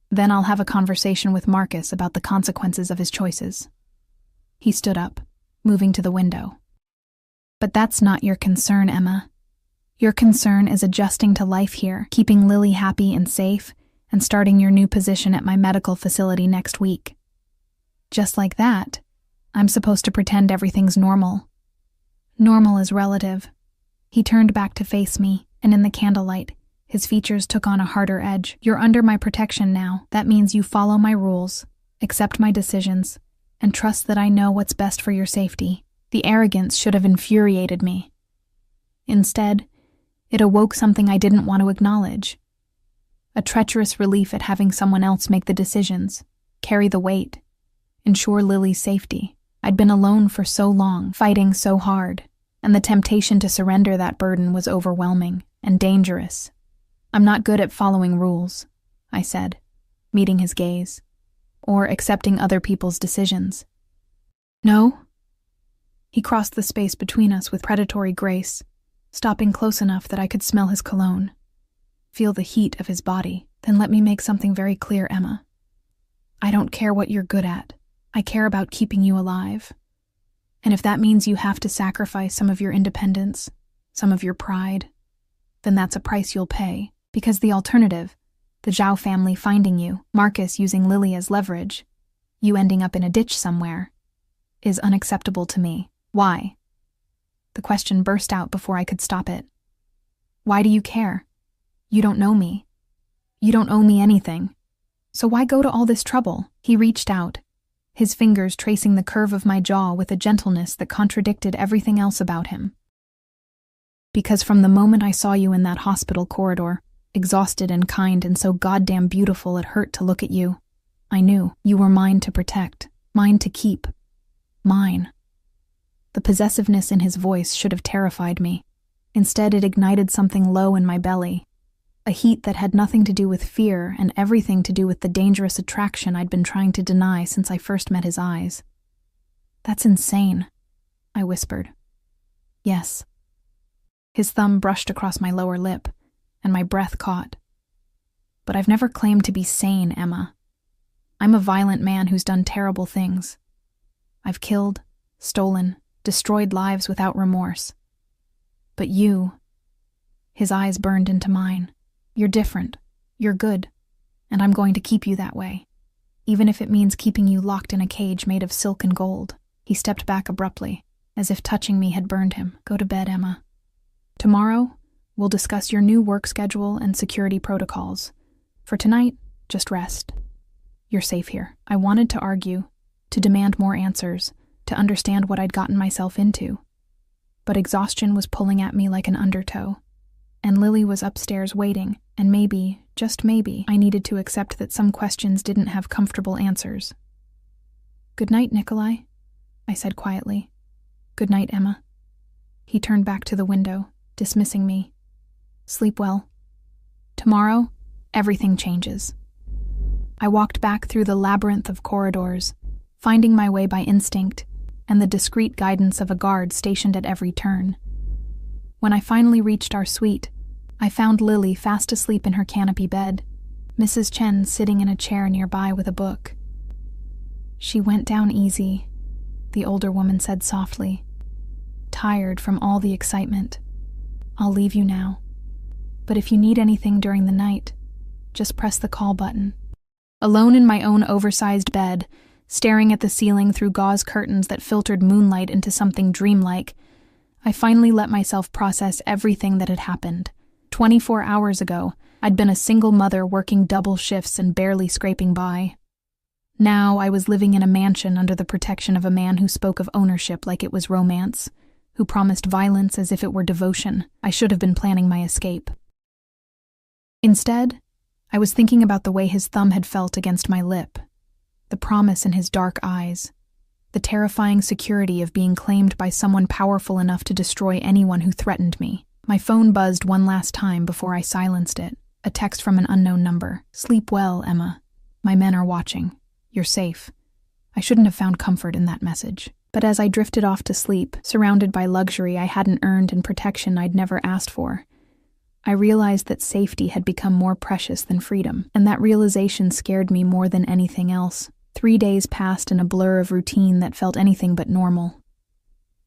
S1: Then I'll have a conversation with Marcus about the consequences of his choices. He stood up, moving to the window. But that's not your concern, Emma. Your concern is adjusting to life here, keeping Lily happy and safe, and starting your new position at my medical facility next week. Just like that, I'm supposed to pretend everything's normal. Normal is relative. He turned back to face me, and in the candlelight, his features took on a harder edge. You're under my protection now. That means you follow my rules, accept my decisions, and trust that I know what's best for your safety. The arrogance should have infuriated me. Instead, it awoke something I didn't want to acknowledge. A treacherous relief at having someone else make the decisions, carry the weight, ensure Lily's safety. I'd been alone for so long, fighting so hard, and the temptation to surrender that burden was overwhelming and dangerous. I'm not good at following rules, I said, meeting his gaze, or accepting other people's decisions. No? He crossed the space between us with predatory grace, stopping close enough that I could smell his cologne, feel the heat of his body. Then let me make something very clear, Emma. I don't care what you're good at. I care about keeping you alive. And if that means you have to sacrifice some of your independence, some of your pride, then that's a price you'll pay, because the alternative, the Zhao family finding you, Marcus using Lily as leverage, you ending up in a ditch somewhere, is unacceptable to me. Why? The question burst out before I could stop it. Why do you care? You don't know me. You don't owe me anything. So why go to all this trouble? He reached out, his fingers tracing the curve of my jaw with a gentleness that contradicted everything else about him. Because from the moment I saw you in that hospital corridor, exhausted and kind and so goddamn beautiful it hurt to look at you, I knew you were mine to protect, mine to keep, mine. The possessiveness in his voice should have terrified me. Instead, it ignited something low in my belly, a heat that had nothing to do with fear and everything to do with the dangerous attraction I'd been trying to deny since I first met his eyes. That's insane, I whispered. Yes. His thumb brushed across my lower lip, and my breath caught. But I've never claimed to be sane, Emma. I'm a violent man who's done terrible things. I've killed, stolen, destroyed lives without remorse. But you, his eyes burned into mine. You're different, you're good, and I'm going to keep you that way, even if it means keeping you locked in a cage made of silk and gold. He stepped back abruptly, as if touching me had burned him. Go to bed, Emma. Tomorrow, we'll discuss your new work schedule and security protocols. For tonight, just rest. You're safe here. I wanted to argue, to demand more answers, to understand what I'd gotten myself into. But exhaustion was pulling at me like an undertow. and Lily was upstairs waiting, and maybe, just maybe, I needed to accept that some questions didn't have comfortable answers. "Good night, Nikolai," I said quietly. "Good night, Emma." He turned back to the window, dismissing me. "Sleep well. Tomorrow, everything changes." I walked back through the labyrinth of corridors, finding my way by instinct and the discreet guidance of a guard stationed at every turn. When I finally reached our suite, I found Lily fast asleep in her canopy bed, Mrs. Chen sitting in a chair nearby with a book. "She went down easy," the older woman said softly. "Tired from all the excitement. I'll leave you now. But if you need anything during the night, just press the call button." Alone in my own oversized bed, staring at the ceiling through gauze curtains that filtered moonlight into something dreamlike, I finally let myself process everything that had happened. 24 hours ago, I'd been a single mother working double shifts and barely scraping by. Now I was living in a mansion under the protection of a man who spoke of ownership like it was romance, who promised violence as if it were devotion. I should have been planning my escape. Instead, I was thinking about the way his thumb had felt against my lip, the promise in his dark eyes, the terrifying security of being claimed by someone powerful enough to destroy anyone who threatened me. My phone buzzed one last time before I silenced it, a text from an unknown number. "Sleep well, Emma. My men are watching. You're safe." I shouldn't have found comfort in that message. But as I drifted off to sleep, surrounded by luxury I hadn't earned and protection I'd never asked for, I realized that safety had become more precious than freedom, and that realization scared me more than anything else. 3 days passed in a blur of routine that felt anything but normal.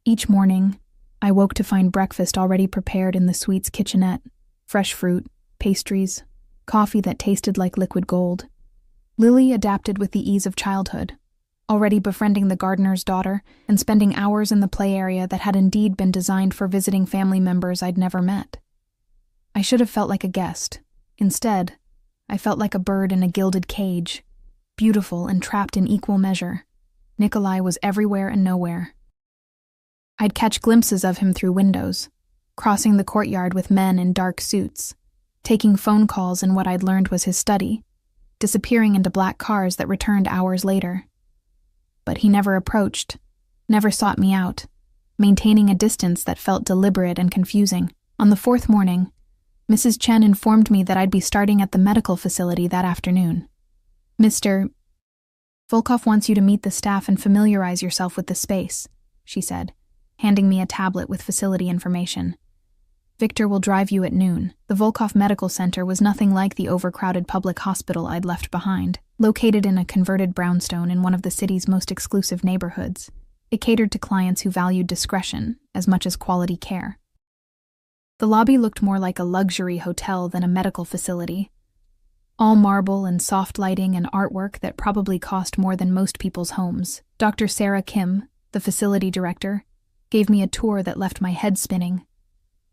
S1: Each morning, I woke to find breakfast already prepared in the suite's kitchenette, fresh fruit, pastries, coffee that tasted like liquid gold. Lily adapted with the ease of childhood, already befriending the gardener's daughter and spending hours in the play area that had indeed been designed for visiting family members I'd never met. I should have felt like a guest. Instead, I felt like a bird in a gilded cage, beautiful and trapped in equal measure. Nikolai was everywhere and nowhere. I'd catch glimpses of him through windows, crossing the courtyard with men in dark suits, taking phone calls in what I'd learned was his study, disappearing into black cars that returned hours later. But he never approached, never sought me out, maintaining a distance that felt deliberate and confusing. On the 4th morning, Mrs. Chen informed me that I'd be starting at the medical facility that afternoon. "Mr. Volkov wants you to meet the staff and familiarize yourself with the space," she said, handing me a tablet with facility information. "Victor will drive you at noon." The Volkov Medical Center was nothing like the overcrowded public hospital I'd left behind. Located in a converted brownstone in one of the city's most exclusive neighborhoods, it catered to clients who valued discretion as much as quality care. The lobby looked more like a luxury hotel than a medical facility. All marble and soft lighting and artwork that probably cost more than most people's homes. Dr. Sarah Kim, the facility director, gave me a tour that left my head spinning.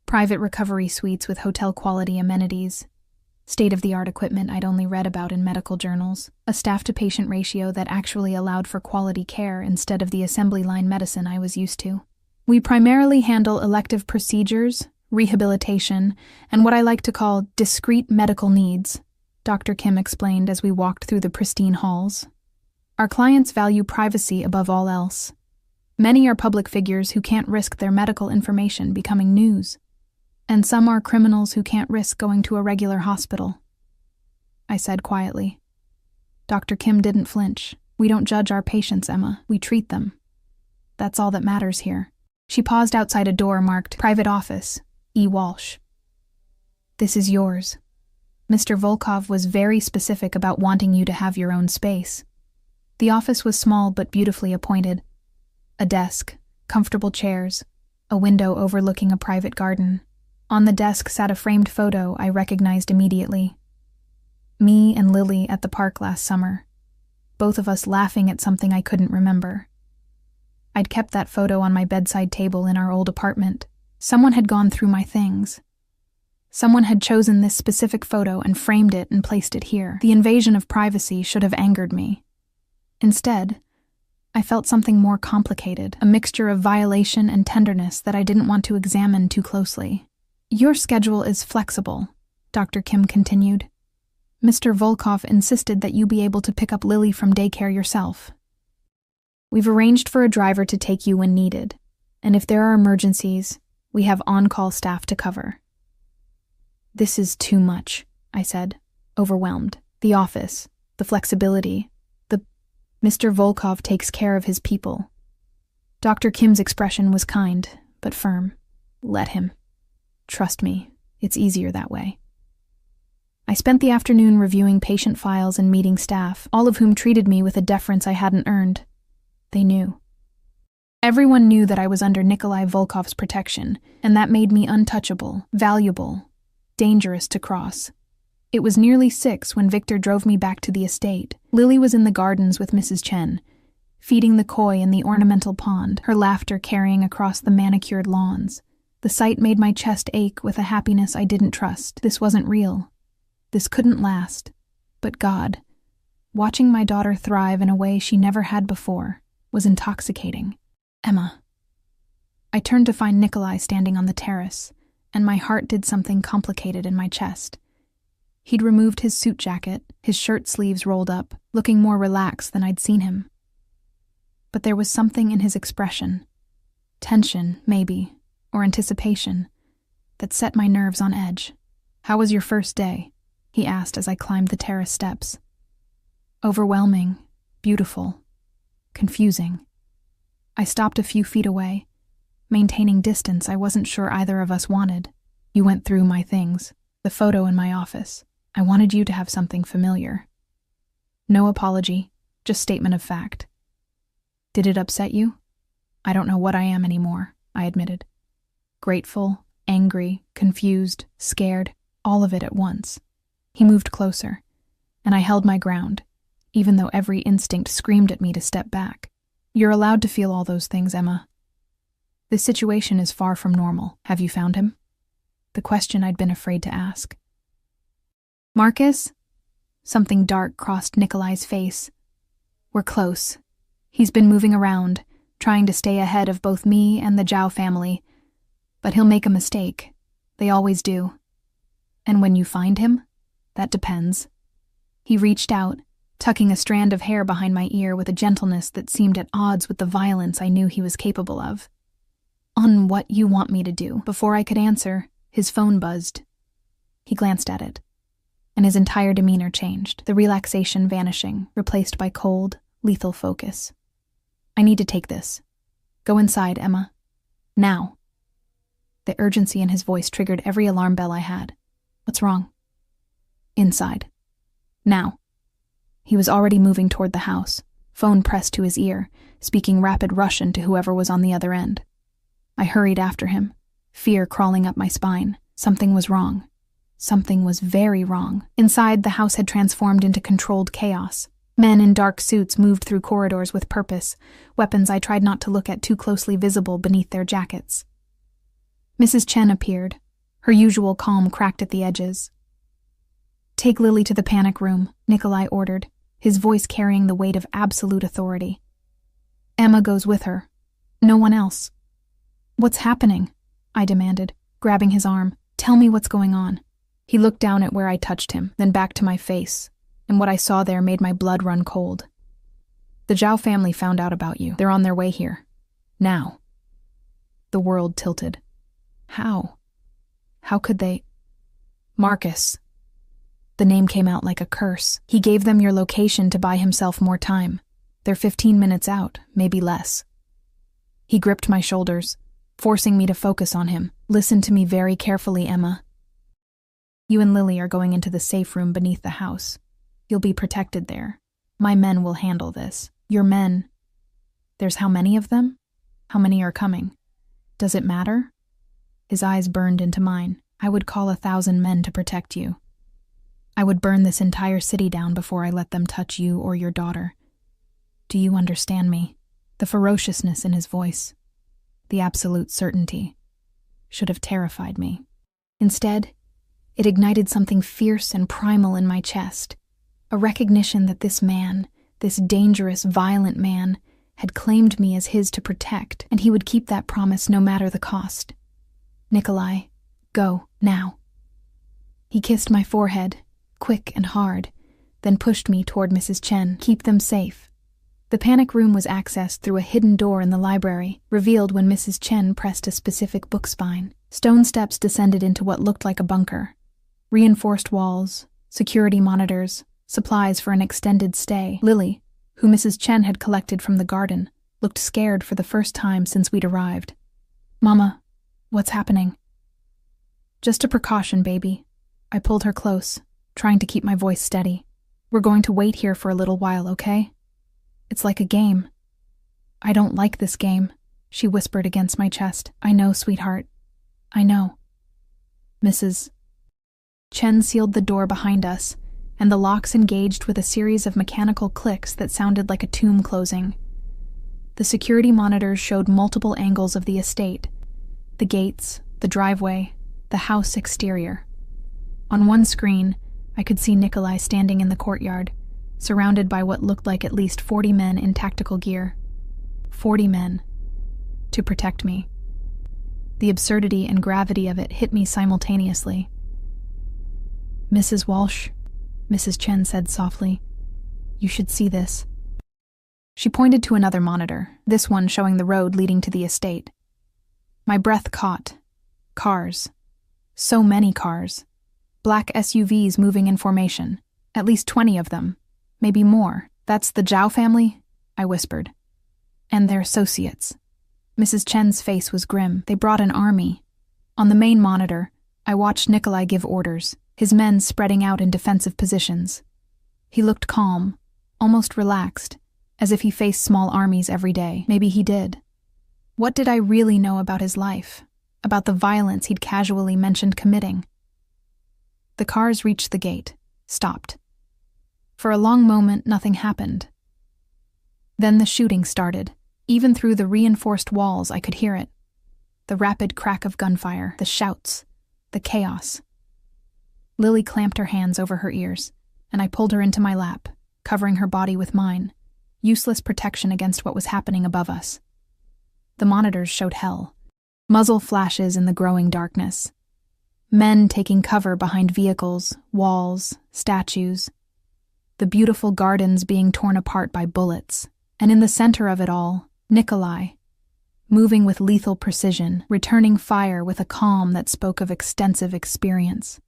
S1: Private recovery suites with hotel-quality amenities, state-of-the-art equipment I'd only read about in medical journals, a staff-to-patient ratio that actually allowed for quality care instead of the assembly line medicine I was used to. "We primarily handle elective procedures, rehabilitation, and what I like to call discrete medical needs," Dr. Kim explained as we walked through the pristine halls. "Our clients value privacy above all else. Many are public figures who can't risk their medical information becoming news, and some are criminals who can't risk going to a regular hospital," I said quietly. Dr. Kim didn't flinch. "We don't judge our patients, Emma. We treat them. That's all that matters here." She paused outside a door marked Private Office, E. Walsh. "This is yours. Mr. Volkov was very specific about wanting you to have your own space." The office was small but beautifully appointed. A desk, comfortable chairs, a window overlooking a private garden. On the desk sat a framed photo I recognized immediately. Me and Lily at the park last summer, both of us laughing at something I couldn't remember. I'd kept that photo on my bedside table in our old apartment. Someone had gone through my things. Someone had chosen this specific photo and framed it and placed it here. The invasion of privacy should have angered me. Instead, I felt something more complicated, a mixture of violation and tenderness that I didn't want to examine too closely. Your schedule is flexible, Dr. Kim continued. Mr. Volkov insisted that you be able to pick up Lily from daycare yourself. We've arranged for a driver to take you when needed, and if there are emergencies, we have on-call staff to cover. This is too much, I said, overwhelmed. The office, the flexibility, Mr. Volkov takes care of his people. Dr. Kim's expression was kind, but firm. Let him. Trust me, it's easier that way. I spent the afternoon reviewing patient files and meeting staff, all of whom treated me with a deference I hadn't earned. They knew. Everyone knew that I was under Nikolai Volkov's protection, and that made me untouchable, valuable, dangerous to cross. It was nearly 6 when Victor drove me back to the estate. Lily was in the gardens with Mrs. Chen, feeding the koi in the ornamental pond, her laughter carrying across the manicured lawns. The sight made my chest ache with a happiness I didn't trust. This wasn't real. This couldn't last. But God, watching my daughter thrive in a way she never had before, was intoxicating. Emma. I turned to find Nikolai standing on the terrace, and my heart did something complicated in my chest. He'd removed his suit jacket, his shirt sleeves rolled up, looking more relaxed than I'd seen him. But there was something in his expression, tension, maybe, or anticipation, that set my nerves on edge. "How was your first day?" he asked as I climbed the terrace steps. Overwhelming, beautiful, confusing. I stopped a few feet away, maintaining distance I wasn't sure either of us wanted. "You went through my things, the photo in my office. I wanted you to have something familiar." No apology, just statement of fact. "Did it upset you?" "I don't know what I am anymore," I admitted. Grateful, angry, confused, scared, all of it at once. He moved closer, and I held my ground, even though every instinct screamed at me to step back. "You're allowed to feel all those things, Emma. This situation is far from normal. Have you found him?" The question I'd been afraid to ask. "Marcus?" Something dark crossed Nikolai's face. "We're close. He's been moving around, trying to stay ahead of both me and the Zhao family. But he'll make a mistake. They always do. And when you find him, that depends." He reached out, tucking a strand of hair behind my ear with a gentleness that seemed at odds with the violence I knew he was capable of. "On what you want me to do." Before I could answer, his phone buzzed. He glanced at it, and his entire demeanor changed, the relaxation vanishing, replaced by cold, lethal focus. "I need to take this. Go inside, Emma. Now." The urgency in his voice triggered every alarm bell I had. "What's wrong?" "Inside. Now." He was already moving toward the house, phone pressed to his ear, speaking rapid Russian to whoever was on the other end. I hurried after him, fear crawling up my spine. Something was wrong. Something was very wrong. Inside, the house had transformed into controlled chaos. Men in dark suits moved through corridors with purpose, weapons I tried not to look at too closely visible beneath their jackets. Mrs. Chen appeared, her usual calm cracked at the edges. "Take Lily to the panic room," Nikolai ordered, his voice carrying the weight of absolute authority. "Emma goes with her. No one else." "What's happening?" I demanded, grabbing his arm. "Tell me what's going on." He looked down at where I touched him, then back to my face, and what I saw there made my blood run cold. "The Zhao family found out about you. They're on their way here. Now." The world tilted. How? How could they? "Marcus." The name came out like a curse. "He gave them your location to buy himself more time. They're 15 minutes out, maybe less." He gripped my shoulders, forcing me to focus on him. "Listen to me very carefully, Emma. You and Lily are going into the safe room beneath the house. You'll be protected there. My men will handle this." "Your men? There's how many of them? How many are coming? Does it matter?" His eyes burned into mine. "I would call 1,000 men to protect you. I would burn this entire city down before I let them touch you or your daughter. Do you understand me?" The ferociousness in his voice, the absolute certainty, should have terrified me. Instead, it ignited something fierce and primal in my chest, a recognition that this man, this dangerous, violent man, had claimed me as his to protect, and he would keep that promise no matter the cost. "Nikolai, Go, now." He kissed my forehead, quick and hard, then pushed me toward Mrs. Chen. "Keep them safe." The panic room was accessed through a hidden door in the library, revealed when Mrs. Chen pressed a specific book spine. Stone steps descended into what looked like a bunker. Reinforced walls, security monitors, supplies for an extended stay. Lily, who Mrs. Chen had collected from the garden, looked scared for the first time since we'd arrived. "Mama, what's happening?" "Just a precaution, baby." I pulled her close, trying to keep my voice steady. "We're going to wait here for a little while, okay? It's like a game." "I don't like this game," she whispered against my chest. "I know, sweetheart. I know." Mrs. Chen sealed the door behind us, and the locks engaged with a series of mechanical clicks that sounded like a tomb closing. The security monitors showed multiple angles of the estate: the gates, the driveway, the house exterior. On one screen, I could see Nikolai standing in the courtyard, surrounded by what looked like at least 40 men in tactical gear. 40 men. To protect me. The absurdity and gravity of it hit me simultaneously. "Mrs. Walsh," Mrs. Chen said softly, "you should see this." She pointed to another monitor, this one showing the road leading to the estate. My breath caught. Cars. So many cars. Black SUVs moving in formation. At least 20 of them. Maybe more. "That's the Zhao family?" I whispered. "And their associates." Mrs. Chen's face was grim. "They brought an army." On the main monitor, I watched Nikolai give orders, his men spreading out in defensive positions. He looked calm, almost relaxed, as if he faced small armies every day. Maybe he did. What did I really know about his life? About the violence he'd casually mentioned committing? The cars reached the gate, stopped. For a long moment, nothing happened. Then the shooting started. Even through the reinforced walls, I could hear it. The rapid crack of gunfire, the shouts, the chaos. Lily clamped her hands over her ears, and I pulled her into my lap, covering her body with mine, useless protection against what was happening above us. The monitors showed hell. Muzzle flashes in the growing darkness. Men taking cover behind vehicles, walls, statues. The beautiful gardens being torn apart by bullets. And in the center of it all, Nikolai, moving with lethal precision, returning fire with a calm that spoke of extensive experience.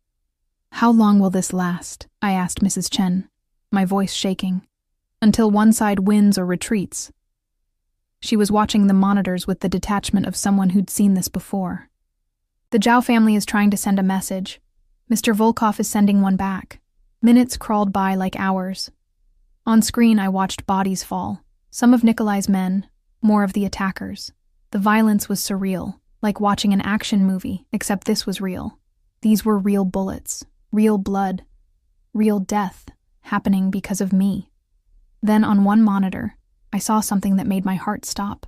S1: "How long will this last?" I asked Mrs. Chen, my voice shaking. "Until one side wins or retreats." She was watching the monitors with the detachment of someone who'd seen this before. "The Zhao family is trying to send a message. Mr. Volkov is sending one back." Minutes crawled by like hours. On screen, I watched bodies fall. Some of Nikolai's men, more of the attackers. The violence was surreal, like watching an action movie, except this was real. These were real bullets, real blood, real death, happening because of me. Then on one monitor, I saw something that made my heart stop.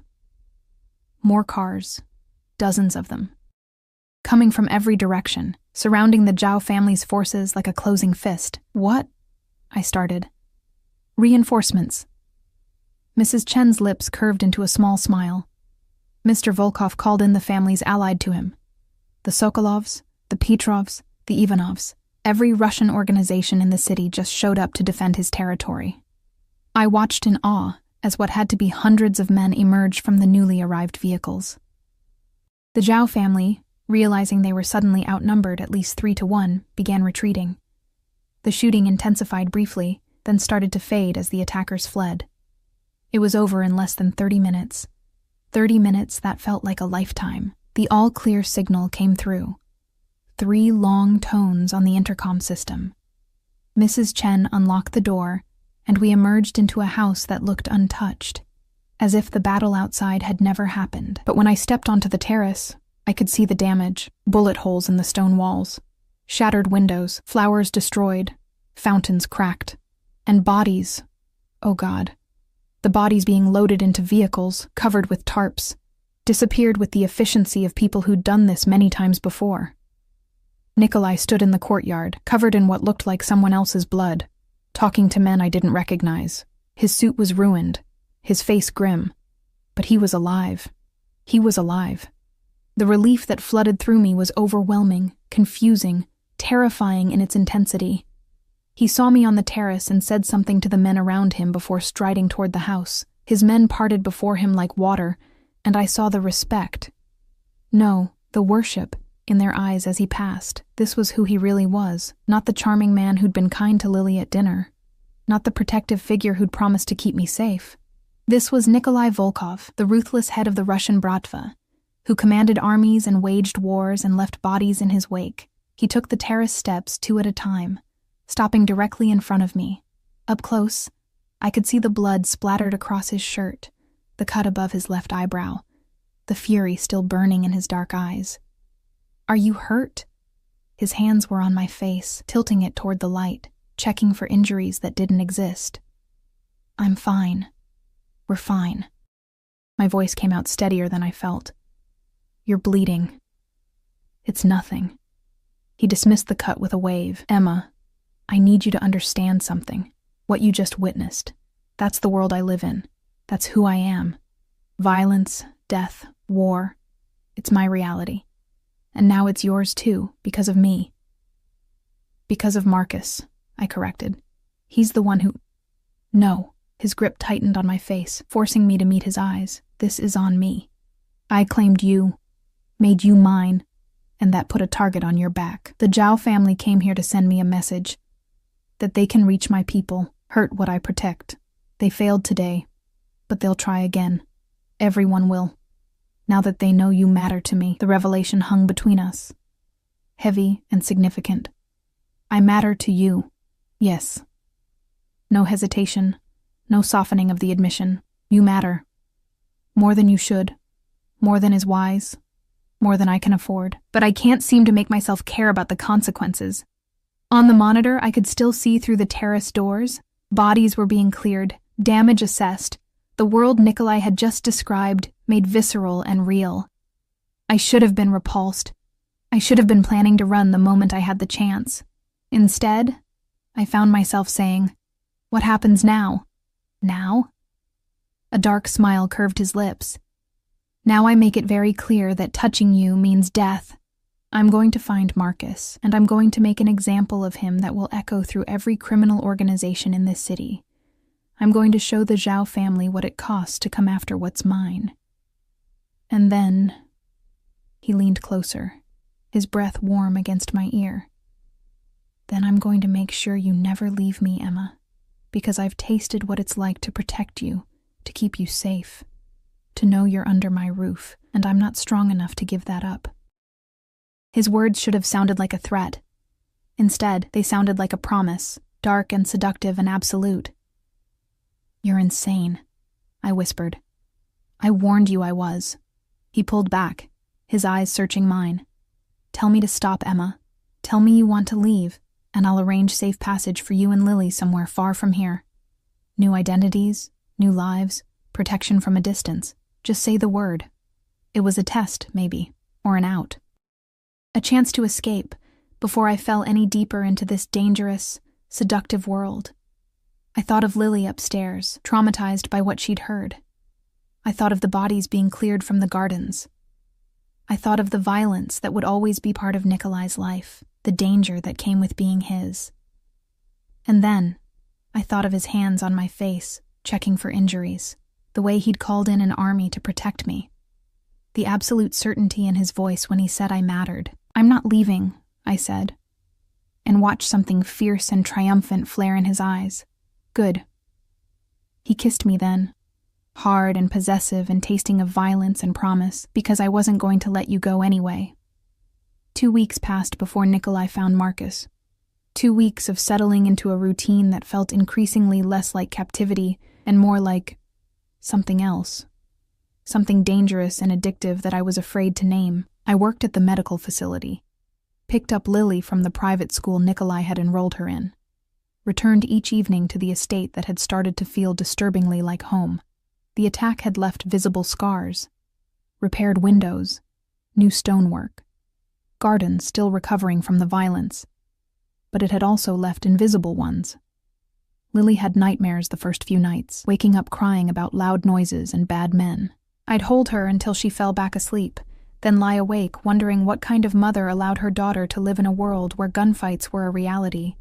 S1: More cars, dozens of them. Coming from every direction, surrounding the Zhao family's forces like a closing fist. "What?" I started. "Reinforcements." Mrs. Chen's lips curved into a small smile. Mr. Volkov called in the families allied to him. The Sokolovs, the Petrovs, the Ivanovs. Every Russian organization in the city just showed up to defend his territory. I watched in awe as what had to be hundreds of men emerged from the newly arrived vehicles. The Zhao family, realizing they were suddenly outnumbered at least 3-1, began retreating. The shooting intensified briefly, then started to fade as the attackers fled. It was over in less than 30 minutes. 30 minutes that felt like a lifetime. The all-clear signal came through. 3 long tones on the intercom system. Mrs. Chen unlocked the door, and we emerged into a house that looked untouched, as if the battle outside had never happened. But when I stepped onto the terrace, I could see the damage, bullet holes in the stone walls, shattered windows, flowers destroyed, fountains cracked, and bodies, oh God. The bodies being loaded into vehicles, covered with tarps, disappeared with the efficiency of people who'd done this many times before. Nikolai stood in the courtyard, covered in what looked like someone else's blood, talking to men I didn't recognize. His suit was ruined, his face grim, but he was alive. He was alive. The relief that flooded through me was overwhelming, confusing, terrifying in its intensity. He saw me on the terrace and said something to the men around him before striding toward the house. His men parted before him like water, and I saw the respect. No, the worship in their eyes as he passed. This was who he really was, not the charming man who'd been kind to Lily at dinner, not the protective figure who'd promised to keep me safe. This was Nikolai Volkov, the ruthless head of the Russian Bratva, who commanded armies and waged wars and left bodies in his wake. He took the terrace steps 2 at a time, stopping directly in front of me. Up close, I could see the blood splattered across his shirt, the cut above his left eyebrow, the fury still burning in his dark eyes. "Are you hurt?" His hands were on my face, tilting it toward the light, checking for injuries that didn't exist. "I'm fine. We're fine." My voice came out steadier than I felt. "You're bleeding." "It's nothing." He dismissed the cut with a wave. "Emma, I need you to understand something. What you just witnessed. That's the world I live in. That's who I am. Violence, death, war. It's my reality. And now it's yours too, because of me." "Because of Marcus," I corrected. "He's the one who—" "No." His grip tightened on my face, forcing me to meet his eyes. "This is on me. I claimed you, made you mine, and that put a target on your back. The Zhao family came here to send me a message. That they can reach my people, hurt what I protect. They failed today, but they'll try again. Everyone will. Now that they know you matter to me." The revelation hung between us, heavy and significant. "I matter to you. Yes." No hesitation, no softening of the admission. "You matter. More than you should. More than is wise. More than I can afford. But I can't seem to make myself care about the consequences." On the monitor, I could still see through the terrace doors. Bodies were being cleared, damage assessed. The world Nikolai had just described made visceral and real. I should have been repulsed. I should have been planning to run the moment I had the chance. Instead, I found myself saying, "What happens now?" "Now?" A dark smile curved his lips. "Now I make it very clear that touching you means death. I'm going to find Marcus, and I'm going to make an example of him that will echo through every criminal organization in this city. I'm going to show the Zhao family what it costs to come after what's mine. And then—" He leaned closer, his breath warm against my ear. "Then I'm going to make sure you never leave me, Emma, because I've tasted what it's like to protect you, to keep you safe, to know you're under my roof, and I'm not strong enough to give that up." His words should have sounded like a threat. Instead, they sounded like a promise, dark and seductive and absolute. "You're insane," I whispered. "I warned you I was." He pulled back, his eyes searching mine. "Tell me to stop, Emma. Tell me you want to leave, and I'll arrange safe passage for you and Lily somewhere far from here. New identities, new lives, protection from a distance. Just say the word." It was a test, maybe, or an out. A chance to escape before I fell any deeper into this dangerous, seductive world. I thought of Lily upstairs, traumatized by what she'd heard. I thought of the bodies being cleared from the gardens. I thought of the violence that would always be part of Nikolai's life, the danger that came with being his. And then, I thought of his hands on my face, checking for injuries, the way he'd called in an army to protect me. The absolute certainty in his voice when he said I mattered. "I'm not leaving," I said, and watched something fierce and triumphant flare in his eyes. "Good." He kissed me then, hard and possessive and tasting of violence and promise, because I wasn't going to let you go anyway. 2 weeks passed before Nikolai found Marcus. 2 weeks of settling into a routine that felt increasingly less like captivity and more like something else. Something dangerous and addictive that I was afraid to name. I worked at the medical facility, picked up Lily from the private school Nikolai had enrolled her in, returned each evening to the estate that had started to feel disturbingly like home. The attack had left visible scars, repaired windows, new stonework, gardens still recovering from the violence, but it had also left invisible ones. Lily had nightmares the first few nights, waking up crying about loud noises and bad men. I'd hold her until she fell back asleep, then lie awake wondering what kind of mother allowed her daughter to live in a world where gunfights were a reality.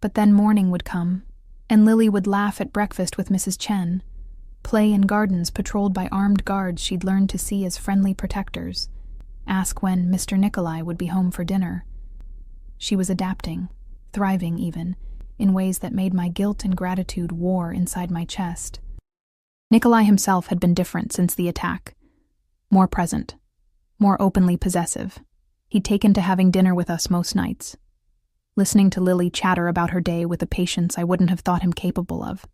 S1: But then morning would come, and Lily would laugh at breakfast with Mrs. Chen, play in gardens patrolled by armed guards she'd learned to see as friendly protectors, ask when Mr. Nikolai would be home for dinner. She was adapting, thriving even, in ways that made my guilt and gratitude war inside my chest. Nikolai himself had been different since the attack. More present, more openly possessive. He'd taken to having dinner with us most nights, listening to Lily chatter about her day with a patience I wouldn't have thought him capable of.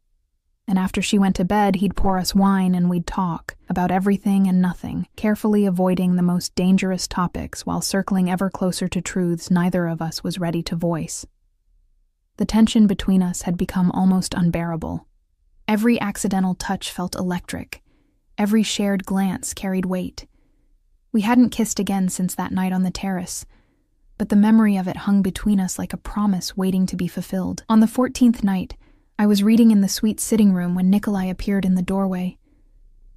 S1: And after she went to bed, he'd pour us wine and we'd talk about everything and nothing, carefully avoiding the most dangerous topics while circling ever closer to truths neither of us was ready to voice. The tension between us had become almost unbearable. Every accidental touch felt electric. Every shared glance carried weight. We hadn't kissed again since that night on the terrace, but the memory of it hung between us like a promise waiting to be fulfilled. On the 14th night, I was reading in the suite sitting room when Nikolai appeared in the doorway.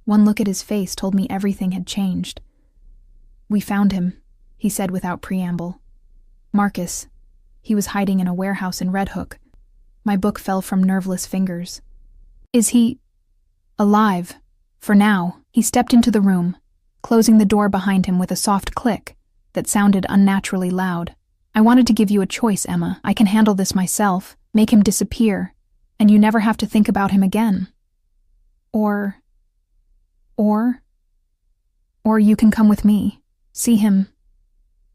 S1: One look at his face told me everything had changed. "We found him," he said without preamble. "Marcus. He was hiding in a warehouse in Red Hook." My book fell from nerveless fingers. "Is he alive? For now." He stepped into the room, closing the door behind him with a soft click that sounded unnaturally loud. "I wanted to give you a choice, Emma. I can handle this myself, make him disappear, and you never have to think about him again. Or you can come with me, see him.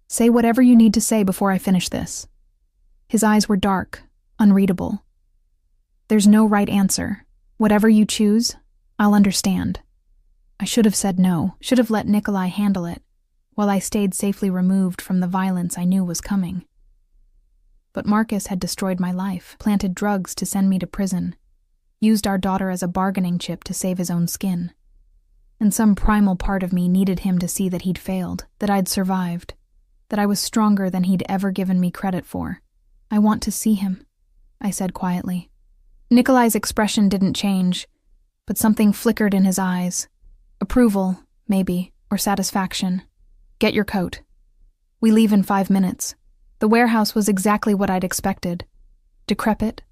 S1: Say whatever you need to say before I finish this." His eyes were dark, unreadable. "There's no right answer. Whatever you choose, I'll understand." I should have said no, should have let Nikolai handle it, while I stayed safely removed from the violence I knew was coming. But Marcus had destroyed my life, planted drugs to send me to prison, used our daughter as a bargaining chip to save his own skin. And some primal part of me needed him to see that he'd failed, that I'd survived, that I was stronger than he'd ever given me credit for. "I want to see him," I said quietly. Nikolai's expression didn't change, but something flickered in his eyes. Approval, maybe, or satisfaction. "Get your coat. We leave in 5 minutes." The warehouse was exactly what I'd expected. Decrepit,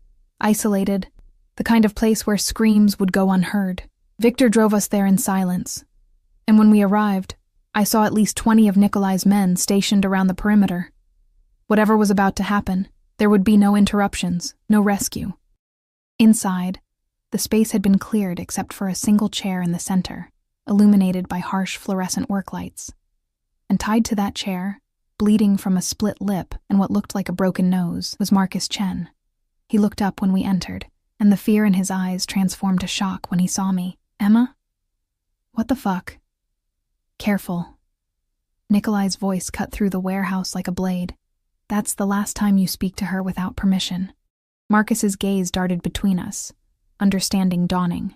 S1: isolated, the kind of place where screams would go unheard. Victor drove us there in silence, and when we arrived, I saw at least 20 of Nikolai's men stationed around the perimeter. Whatever was about to happen, there would be no interruptions, no rescue. Inside, the space had been cleared except for a single chair in the center, illuminated by harsh fluorescent work lights. And tied to that chair, bleeding from a split lip and what looked like a broken nose, was Marcus Chen. He looked up when we entered, and the fear in his eyes transformed to shock when he saw me. "Emma? What the fuck?" "Careful." Nikolai's voice cut through the warehouse like a blade. "That's the last time you speak to her without permission." Marcus's gaze darted between us, understanding dawning.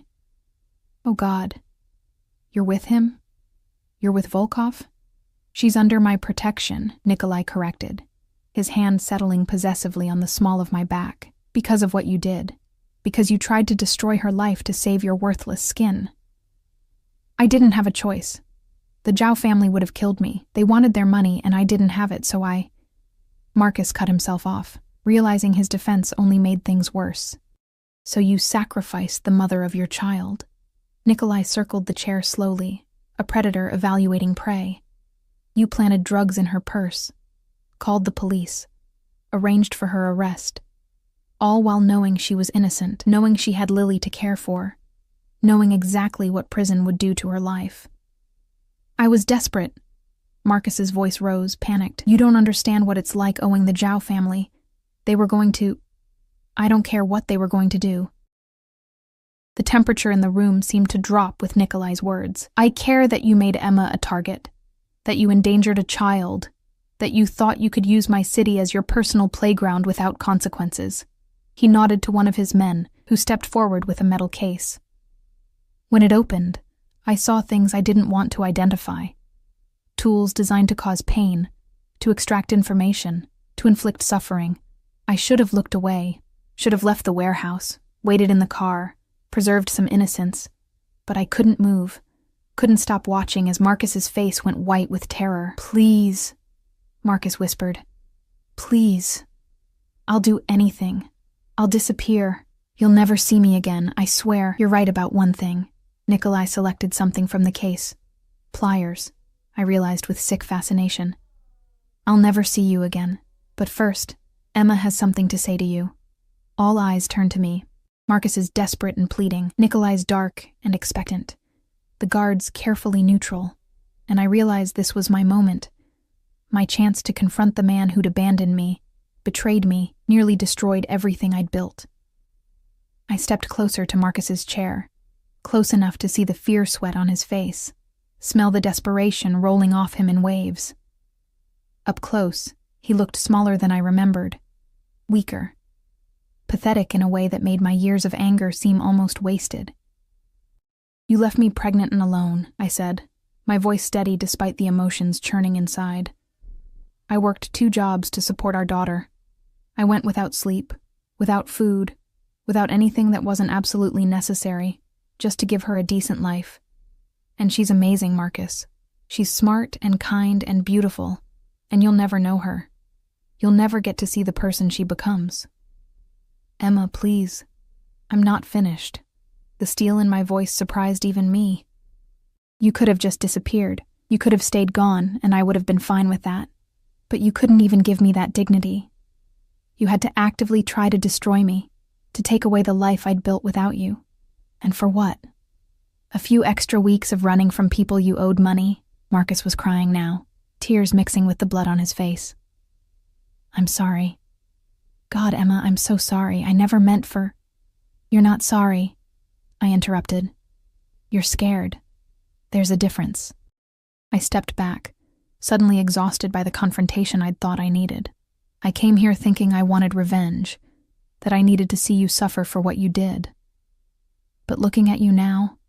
S1: "Oh God. You're with him? You're with Volkov?" "She's under my protection," Nikolai corrected, his hand settling possessively on the small of my back. "Because of what you did. Because you tried to destroy her life to save your worthless skin." "I didn't have a choice. The Zhao family would have killed me. They wanted their money, and I didn't have it, so I—" Marcus cut himself off, realizing his defense only made things worse. "So you sacrificed the mother of your child." Nikolai circled the chair slowly, a predator evaluating prey. "You planted drugs in her purse, called the police, arranged for her arrest, all while knowing she was innocent, knowing she had Lily to care for, knowing exactly what prison would do to her life." "I was desperate." Marcus's voice rose, panicked. "You don't understand what it's like owing the Zhao family. They were going to— I don't care what they were going to do." The temperature in the room seemed to drop with Nikolai's words. "I care that you made Emma a target, that you endangered a child, that you thought you could use my city as your personal playground without consequences." He nodded to one of his men, who stepped forward with a metal case. When it opened, I saw things I didn't want to identify. Tools designed to cause pain, to extract information, to inflict suffering. I should have looked away, should have left the warehouse, waited in the car, preserved some innocence, but I couldn't Couldn't stop watching as Marcus's face went white with terror. "Please," Marcus whispered. "Please. I'll do anything. I'll disappear. You'll never see me again, I swear." "You're right about one thing." Nikolai selected something from the case. "Pliers," I realized with sick fascination. "I'll never see you again. But first, Emma has something to say to you." All eyes turned to me. Marcus is desperate and pleading. Nikolai's dark and expectant. The guards carefully neutral. And I realized this was my moment. My chance to confront the man who'd abandoned me, betrayed me, nearly destroyed everything I'd built. I stepped closer to Marcus's chair, close enough to see the fear sweat on his face, smell the desperation rolling off him in waves. Up close, he looked smaller than I remembered, weaker, pathetic in a way that made my years of anger seem almost wasted. "You left me pregnant and alone," I said, my voice steady despite the emotions churning inside. "I worked 2 jobs to support our daughter. I went without sleep, without food, without anything that wasn't absolutely necessary, just to give her a decent life. And she's amazing, Marcus. She's smart and kind and beautiful, and you'll never know her. You'll never get to see the person she becomes." "Emma, please. I'm not finished." The steel in my voice surprised even me. "You could have just disappeared. You could have stayed gone, and I would have been fine with that. But you couldn't even give me that dignity. You had to actively try to destroy me, to take away the life I'd built without you. And for what? A few extra weeks of running from people you owed money." Marcus was crying now, tears mixing with the blood on his face. "I'm sorry. God, Emma, I'm so sorry. I never meant for—" "You're not sorry," I interrupted. "You're scared. There's a difference." I stepped back, suddenly exhausted by the confrontation I'd thought I needed. "I came here thinking I wanted revenge, that I needed to see you suffer for what you did. But looking at you now,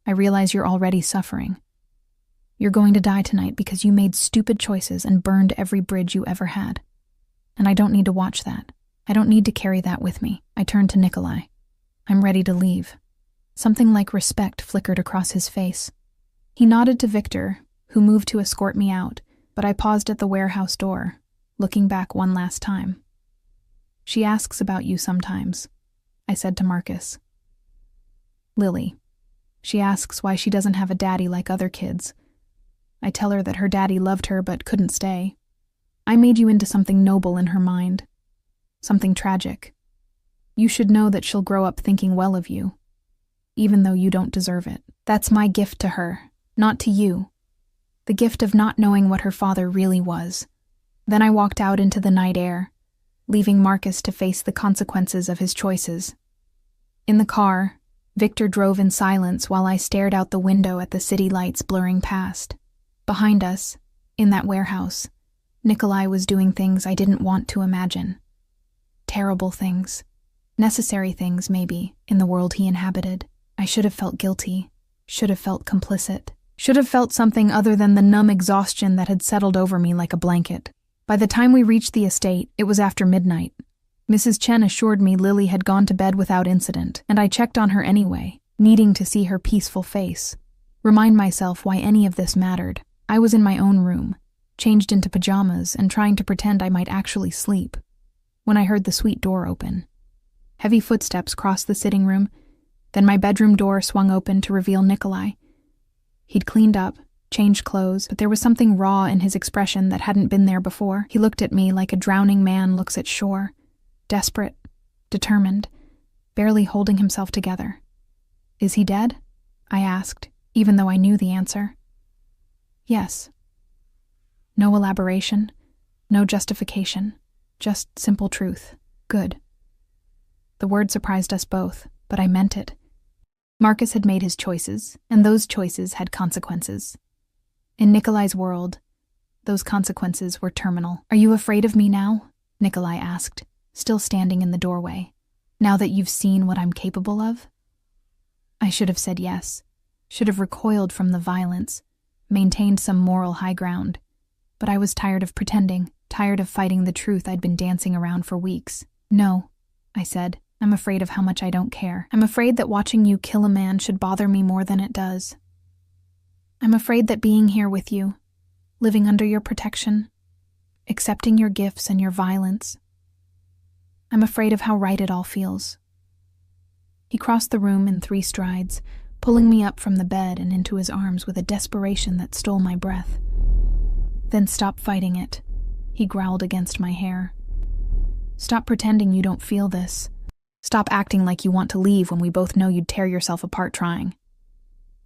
S1: I realize you're already suffering. You're going to die tonight because you made stupid choices and burned every bridge you ever had. And I don't need to watch that. I don't need to carry that with me." I turned to Nikolai. "I'm ready to leave." Something like respect flickered across his face. He nodded to Victor, who moved to escort me out, but I paused at the warehouse door, looking back one last time. "She asks about you sometimes," I said to Marcus. "Lily. She asks why she doesn't have a daddy like other kids. I tell her that her daddy loved her but couldn't stay. I made you into something noble in her mind. Something tragic. You should know that she'll grow up thinking well of you, even though you don't deserve it. That's my gift to her, not to you. The gift of not knowing what her father really was." Then I walked out into the night air, leaving Marcus to face the consequences of his choices. In the car, Victor drove in silence while I stared out the window at the city lights blurring past. Behind us, in that warehouse, Nikolai was doing things I didn't want to imagine. Terrible things. Necessary things, maybe, in the world he inhabited. I should have felt guilty, should have felt complicit, should have felt something other than the numb exhaustion that had settled over me like a blanket. By the time we reached the estate, it was after midnight. Mrs. Chen assured me Lily had gone to bed without incident, and I checked on her anyway, needing to see her peaceful face. Remind myself why any of this mattered. I was in my own room, changed into pajamas and trying to pretend I might actually sleep, when I heard the suite door open. Heavy footsteps crossed the sitting room, then my bedroom door swung open to reveal Nikolai. He'd cleaned up, changed clothes, but there was something raw in his expression that hadn't been there before. He looked at me like a drowning man looks at shore, desperate, determined, barely holding himself together. "Is he dead?" I asked, even though I knew the answer. "Yes." No elaboration, no justification, just simple truth. "Good." The word surprised us both, but I meant it. Marcus had made his choices, and those choices had consequences. In Nikolai's world, those consequences were terminal. "Are you afraid of me now?" Nikolai asked, still standing in the doorway. "Now that you've seen what I'm capable of?" I should have said yes, should have recoiled from the violence, maintained some moral high ground. But I was tired of pretending, tired of fighting the truth I'd been dancing around for weeks. "No," I said. "I'm afraid of how much I don't care. I'm afraid that watching you kill a man should bother me more than it does." I'm afraid that being here with you, living under your protection, accepting your gifts and your violence, I'm afraid of how right it all feels. He crossed the room in 3 strides, pulling me up from the bed and into his arms with a desperation that stole my breath. Then stop fighting it, he growled against my hair. Stop pretending you don't feel this. Stop acting like you want to leave when we both know you'd tear yourself apart trying.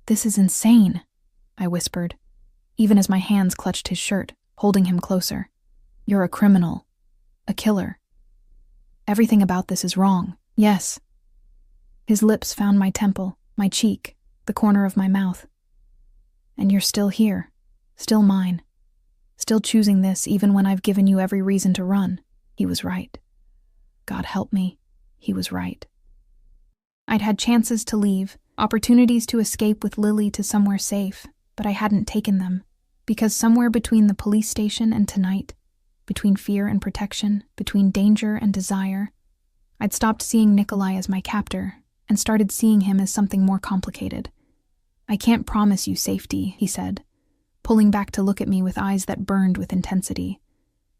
S1: This is insane, I whispered, even as my hands clutched his shirt, holding him closer. You're a criminal. A killer. Everything about this is wrong. Yes. His lips found my temple, my cheek, the corner of my mouth. And you're still here, still mine, still choosing this even when I've given you every reason to run. He was right. God help me, he was right. I'd had chances to leave, opportunities to escape with Lily to somewhere safe, but I hadn't taken them, because somewhere between the police station and tonight, between fear and protection, between danger and desire, I'd stopped seeing Nikolai as my captor and started seeing him as something more complicated. I can't promise you safety, he said, pulling back to look at me with eyes that burned with intensity.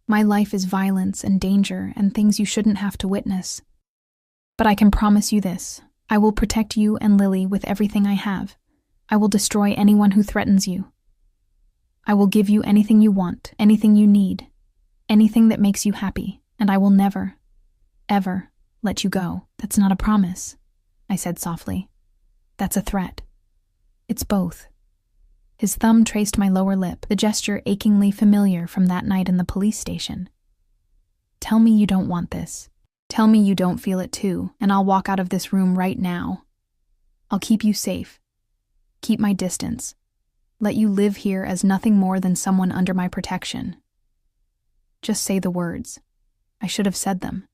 S1: My life is violence and danger and things you shouldn't have to witness. But I can promise you this. I will protect you and Lily with everything I have. I will destroy anyone who threatens you. I will give you anything you want, anything you need, anything that makes you happy, and I will never, ever let you go. That's not a promise, I said softly. That's a threat. It's both. His thumb traced my lower lip, the gesture achingly familiar from that night in the police station. Tell me you don't want this. Tell me you don't feel it too, and I'll walk out of this room right now. I'll keep you safe. Keep my distance. Let you live here as nothing more than someone under my protection. Just say the words. I should have said them.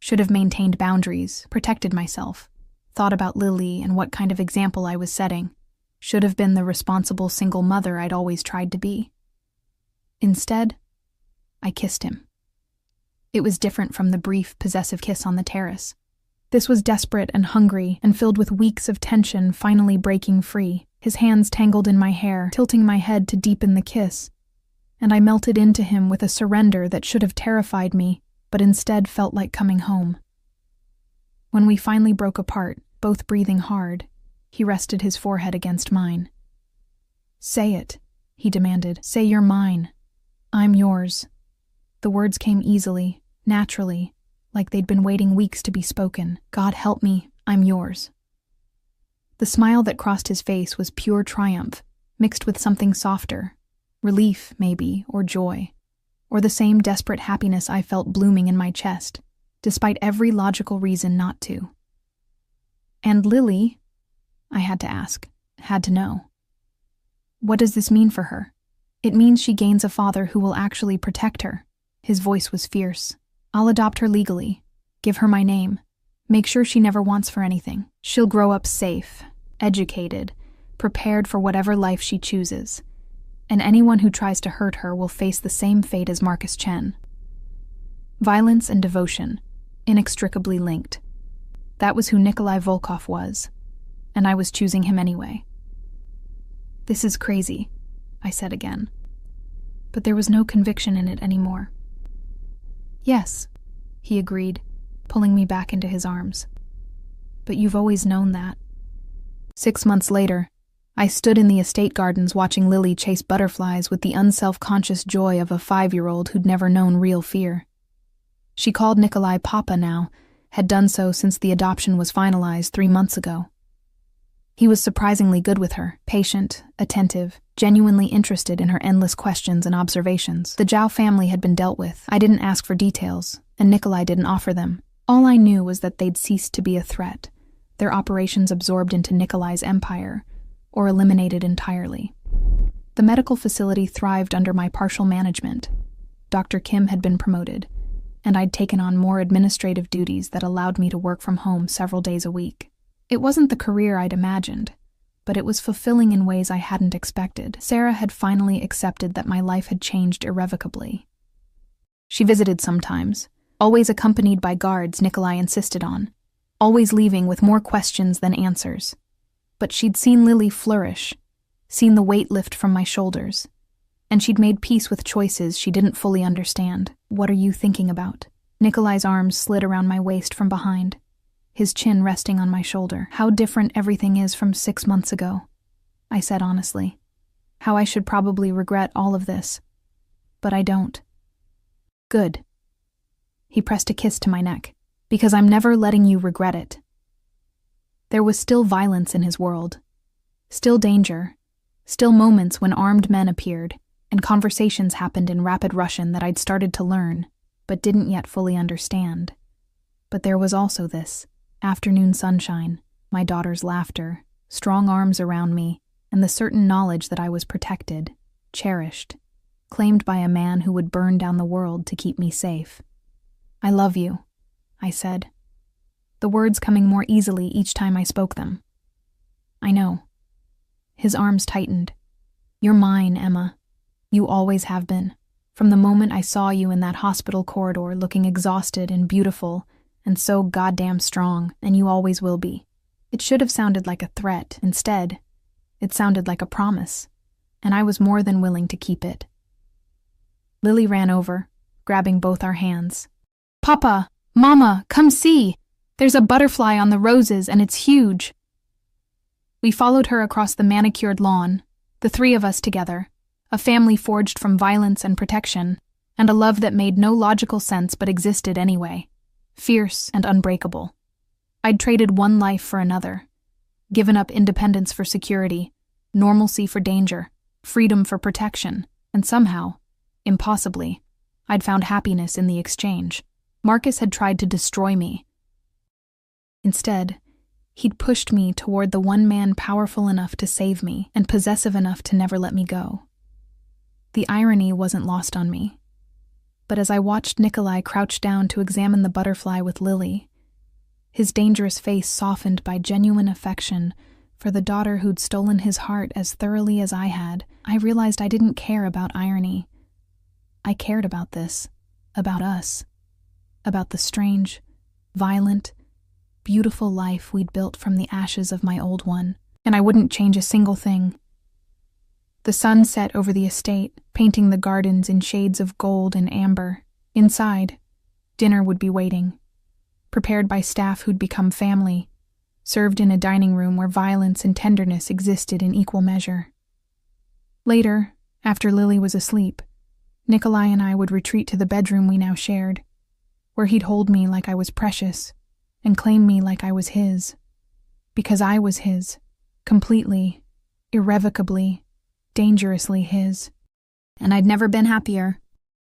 S1: Should have maintained boundaries, protected myself, thought about Lily and what kind of example I was setting. Should have been the responsible single mother I'd always tried to be. Instead, I kissed him. It was different from the brief, possessive kiss on the terrace. This was desperate and hungry and filled with weeks of tension finally breaking free, his hands tangled in my hair, tilting my head to deepen the kiss. And I melted into him with a surrender that should have terrified me, but instead felt like coming home. When we finally broke apart, both breathing hard, he rested his forehead against mine. Say it, he demanded. Say you're mine. I'm yours. The words came easily, naturally, like they'd been waiting weeks to be spoken. God help me, I'm yours. The smile that crossed his face was pure triumph, mixed with something softer, relief, maybe, or joy, or the same desperate happiness I felt blooming in my chest, despite every logical reason not to. And Lily, I had to ask, had to know. What does this mean for her? It means she gains a father who will actually protect her. His voice was fierce. I'll adopt her legally, give her my name, make sure she never wants for anything. She'll grow up safe, educated, prepared for whatever life she chooses. And anyone who tries to hurt her will face the same fate as Marcus Chen. Violence and devotion, inextricably linked. That was who Nikolai Volkov was, and I was choosing him anyway. This is crazy, I said again. But there was no conviction in it anymore. Yes, he agreed, pulling me back into his arms. But you've always known that. 6 months later, I stood in the estate gardens watching Lily chase butterflies with the unself-conscious joy of a 5-year-old who'd never known real fear. She called Nikolai Papa now, had done so since the adoption was finalized 3 months ago. He was surprisingly good with her, patient, attentive, genuinely interested in her endless questions and observations. The Zhao family had been dealt with. I didn't ask for details, and Nikolai didn't offer them. All I knew was that they'd ceased to be a threat, their operations absorbed into Nikolai's empire, or eliminated entirely. The medical facility thrived under my partial management. Dr. Kim had been promoted, and I'd taken on more administrative duties that allowed me to work from home several days a week. It wasn't the career I'd imagined, but it was fulfilling in ways I hadn't expected. Sarah had finally accepted that my life had changed irrevocably. She visited sometimes, always accompanied by guards Nikolai insisted on, always leaving with more questions than answers. But she'd seen Lily flourish, seen the weight lift from my shoulders, and she'd made peace with choices she didn't fully understand. "What are you thinking about?" Nikolai's arms slid around my waist from behind, his chin resting on my shoulder. "How different everything is from 6 months ago," I said honestly. "How I should probably regret all of this. But I don't." "Good." He pressed a kiss to my neck. "Because I'm never letting you regret it." There was still violence in his world. Still danger. Still moments when armed men appeared, and conversations happened in rapid Russian that I'd started to learn, but didn't yet fully understand. But there was also this afternoon sunshine, my daughter's laughter, strong arms around me, and the certain knowledge that I was protected, cherished, claimed by a man who would burn down the world to keep me safe. "I love you," I said, the words coming more easily each time I spoke them. "I know." His arms tightened. "You're mine, Emma. You always have been. From the moment I saw you in that hospital corridor looking exhausted and beautiful and so goddamn strong, and you always will be." It should have sounded like a threat. Instead, it sounded like a promise, and I was more than willing to keep it. Lily ran over, grabbing both our hands. "Papa! Mama! Come see! There's a butterfly on the roses, and it's huge." We followed her across the manicured lawn, the three of us together, a family forged from violence and protection, and a love that made no logical sense but existed anyway, fierce and unbreakable. I'd traded one life for another, given up independence for security, normalcy for danger, freedom for protection, and somehow, impossibly, I'd found happiness in the exchange. Marcus had tried to destroy me. Instead, he'd pushed me toward the one man powerful enough to save me and possessive enough to never let me go. The irony wasn't lost on me. But as I watched Nikolai crouch down to examine the butterfly with Lily, his dangerous face softened by genuine affection for the daughter who'd stolen his heart as thoroughly as I had, I realized I didn't care about irony. I cared about this, about us, about the strange, violent, beautiful life we'd built from the ashes of my old one, and I wouldn't change a single thing. The sun set over the estate, painting the gardens in shades of gold and amber. Inside, dinner would be waiting, prepared by staff who'd become family, served in a dining room where violence and tenderness existed in equal measure. Later, after Lily was asleep, Nikolai and I would retreat to the bedroom we now shared, where he'd hold me like I was precious and claim me like I was his. Because I was his, completely, irrevocably, dangerously his. And I'd never been happier.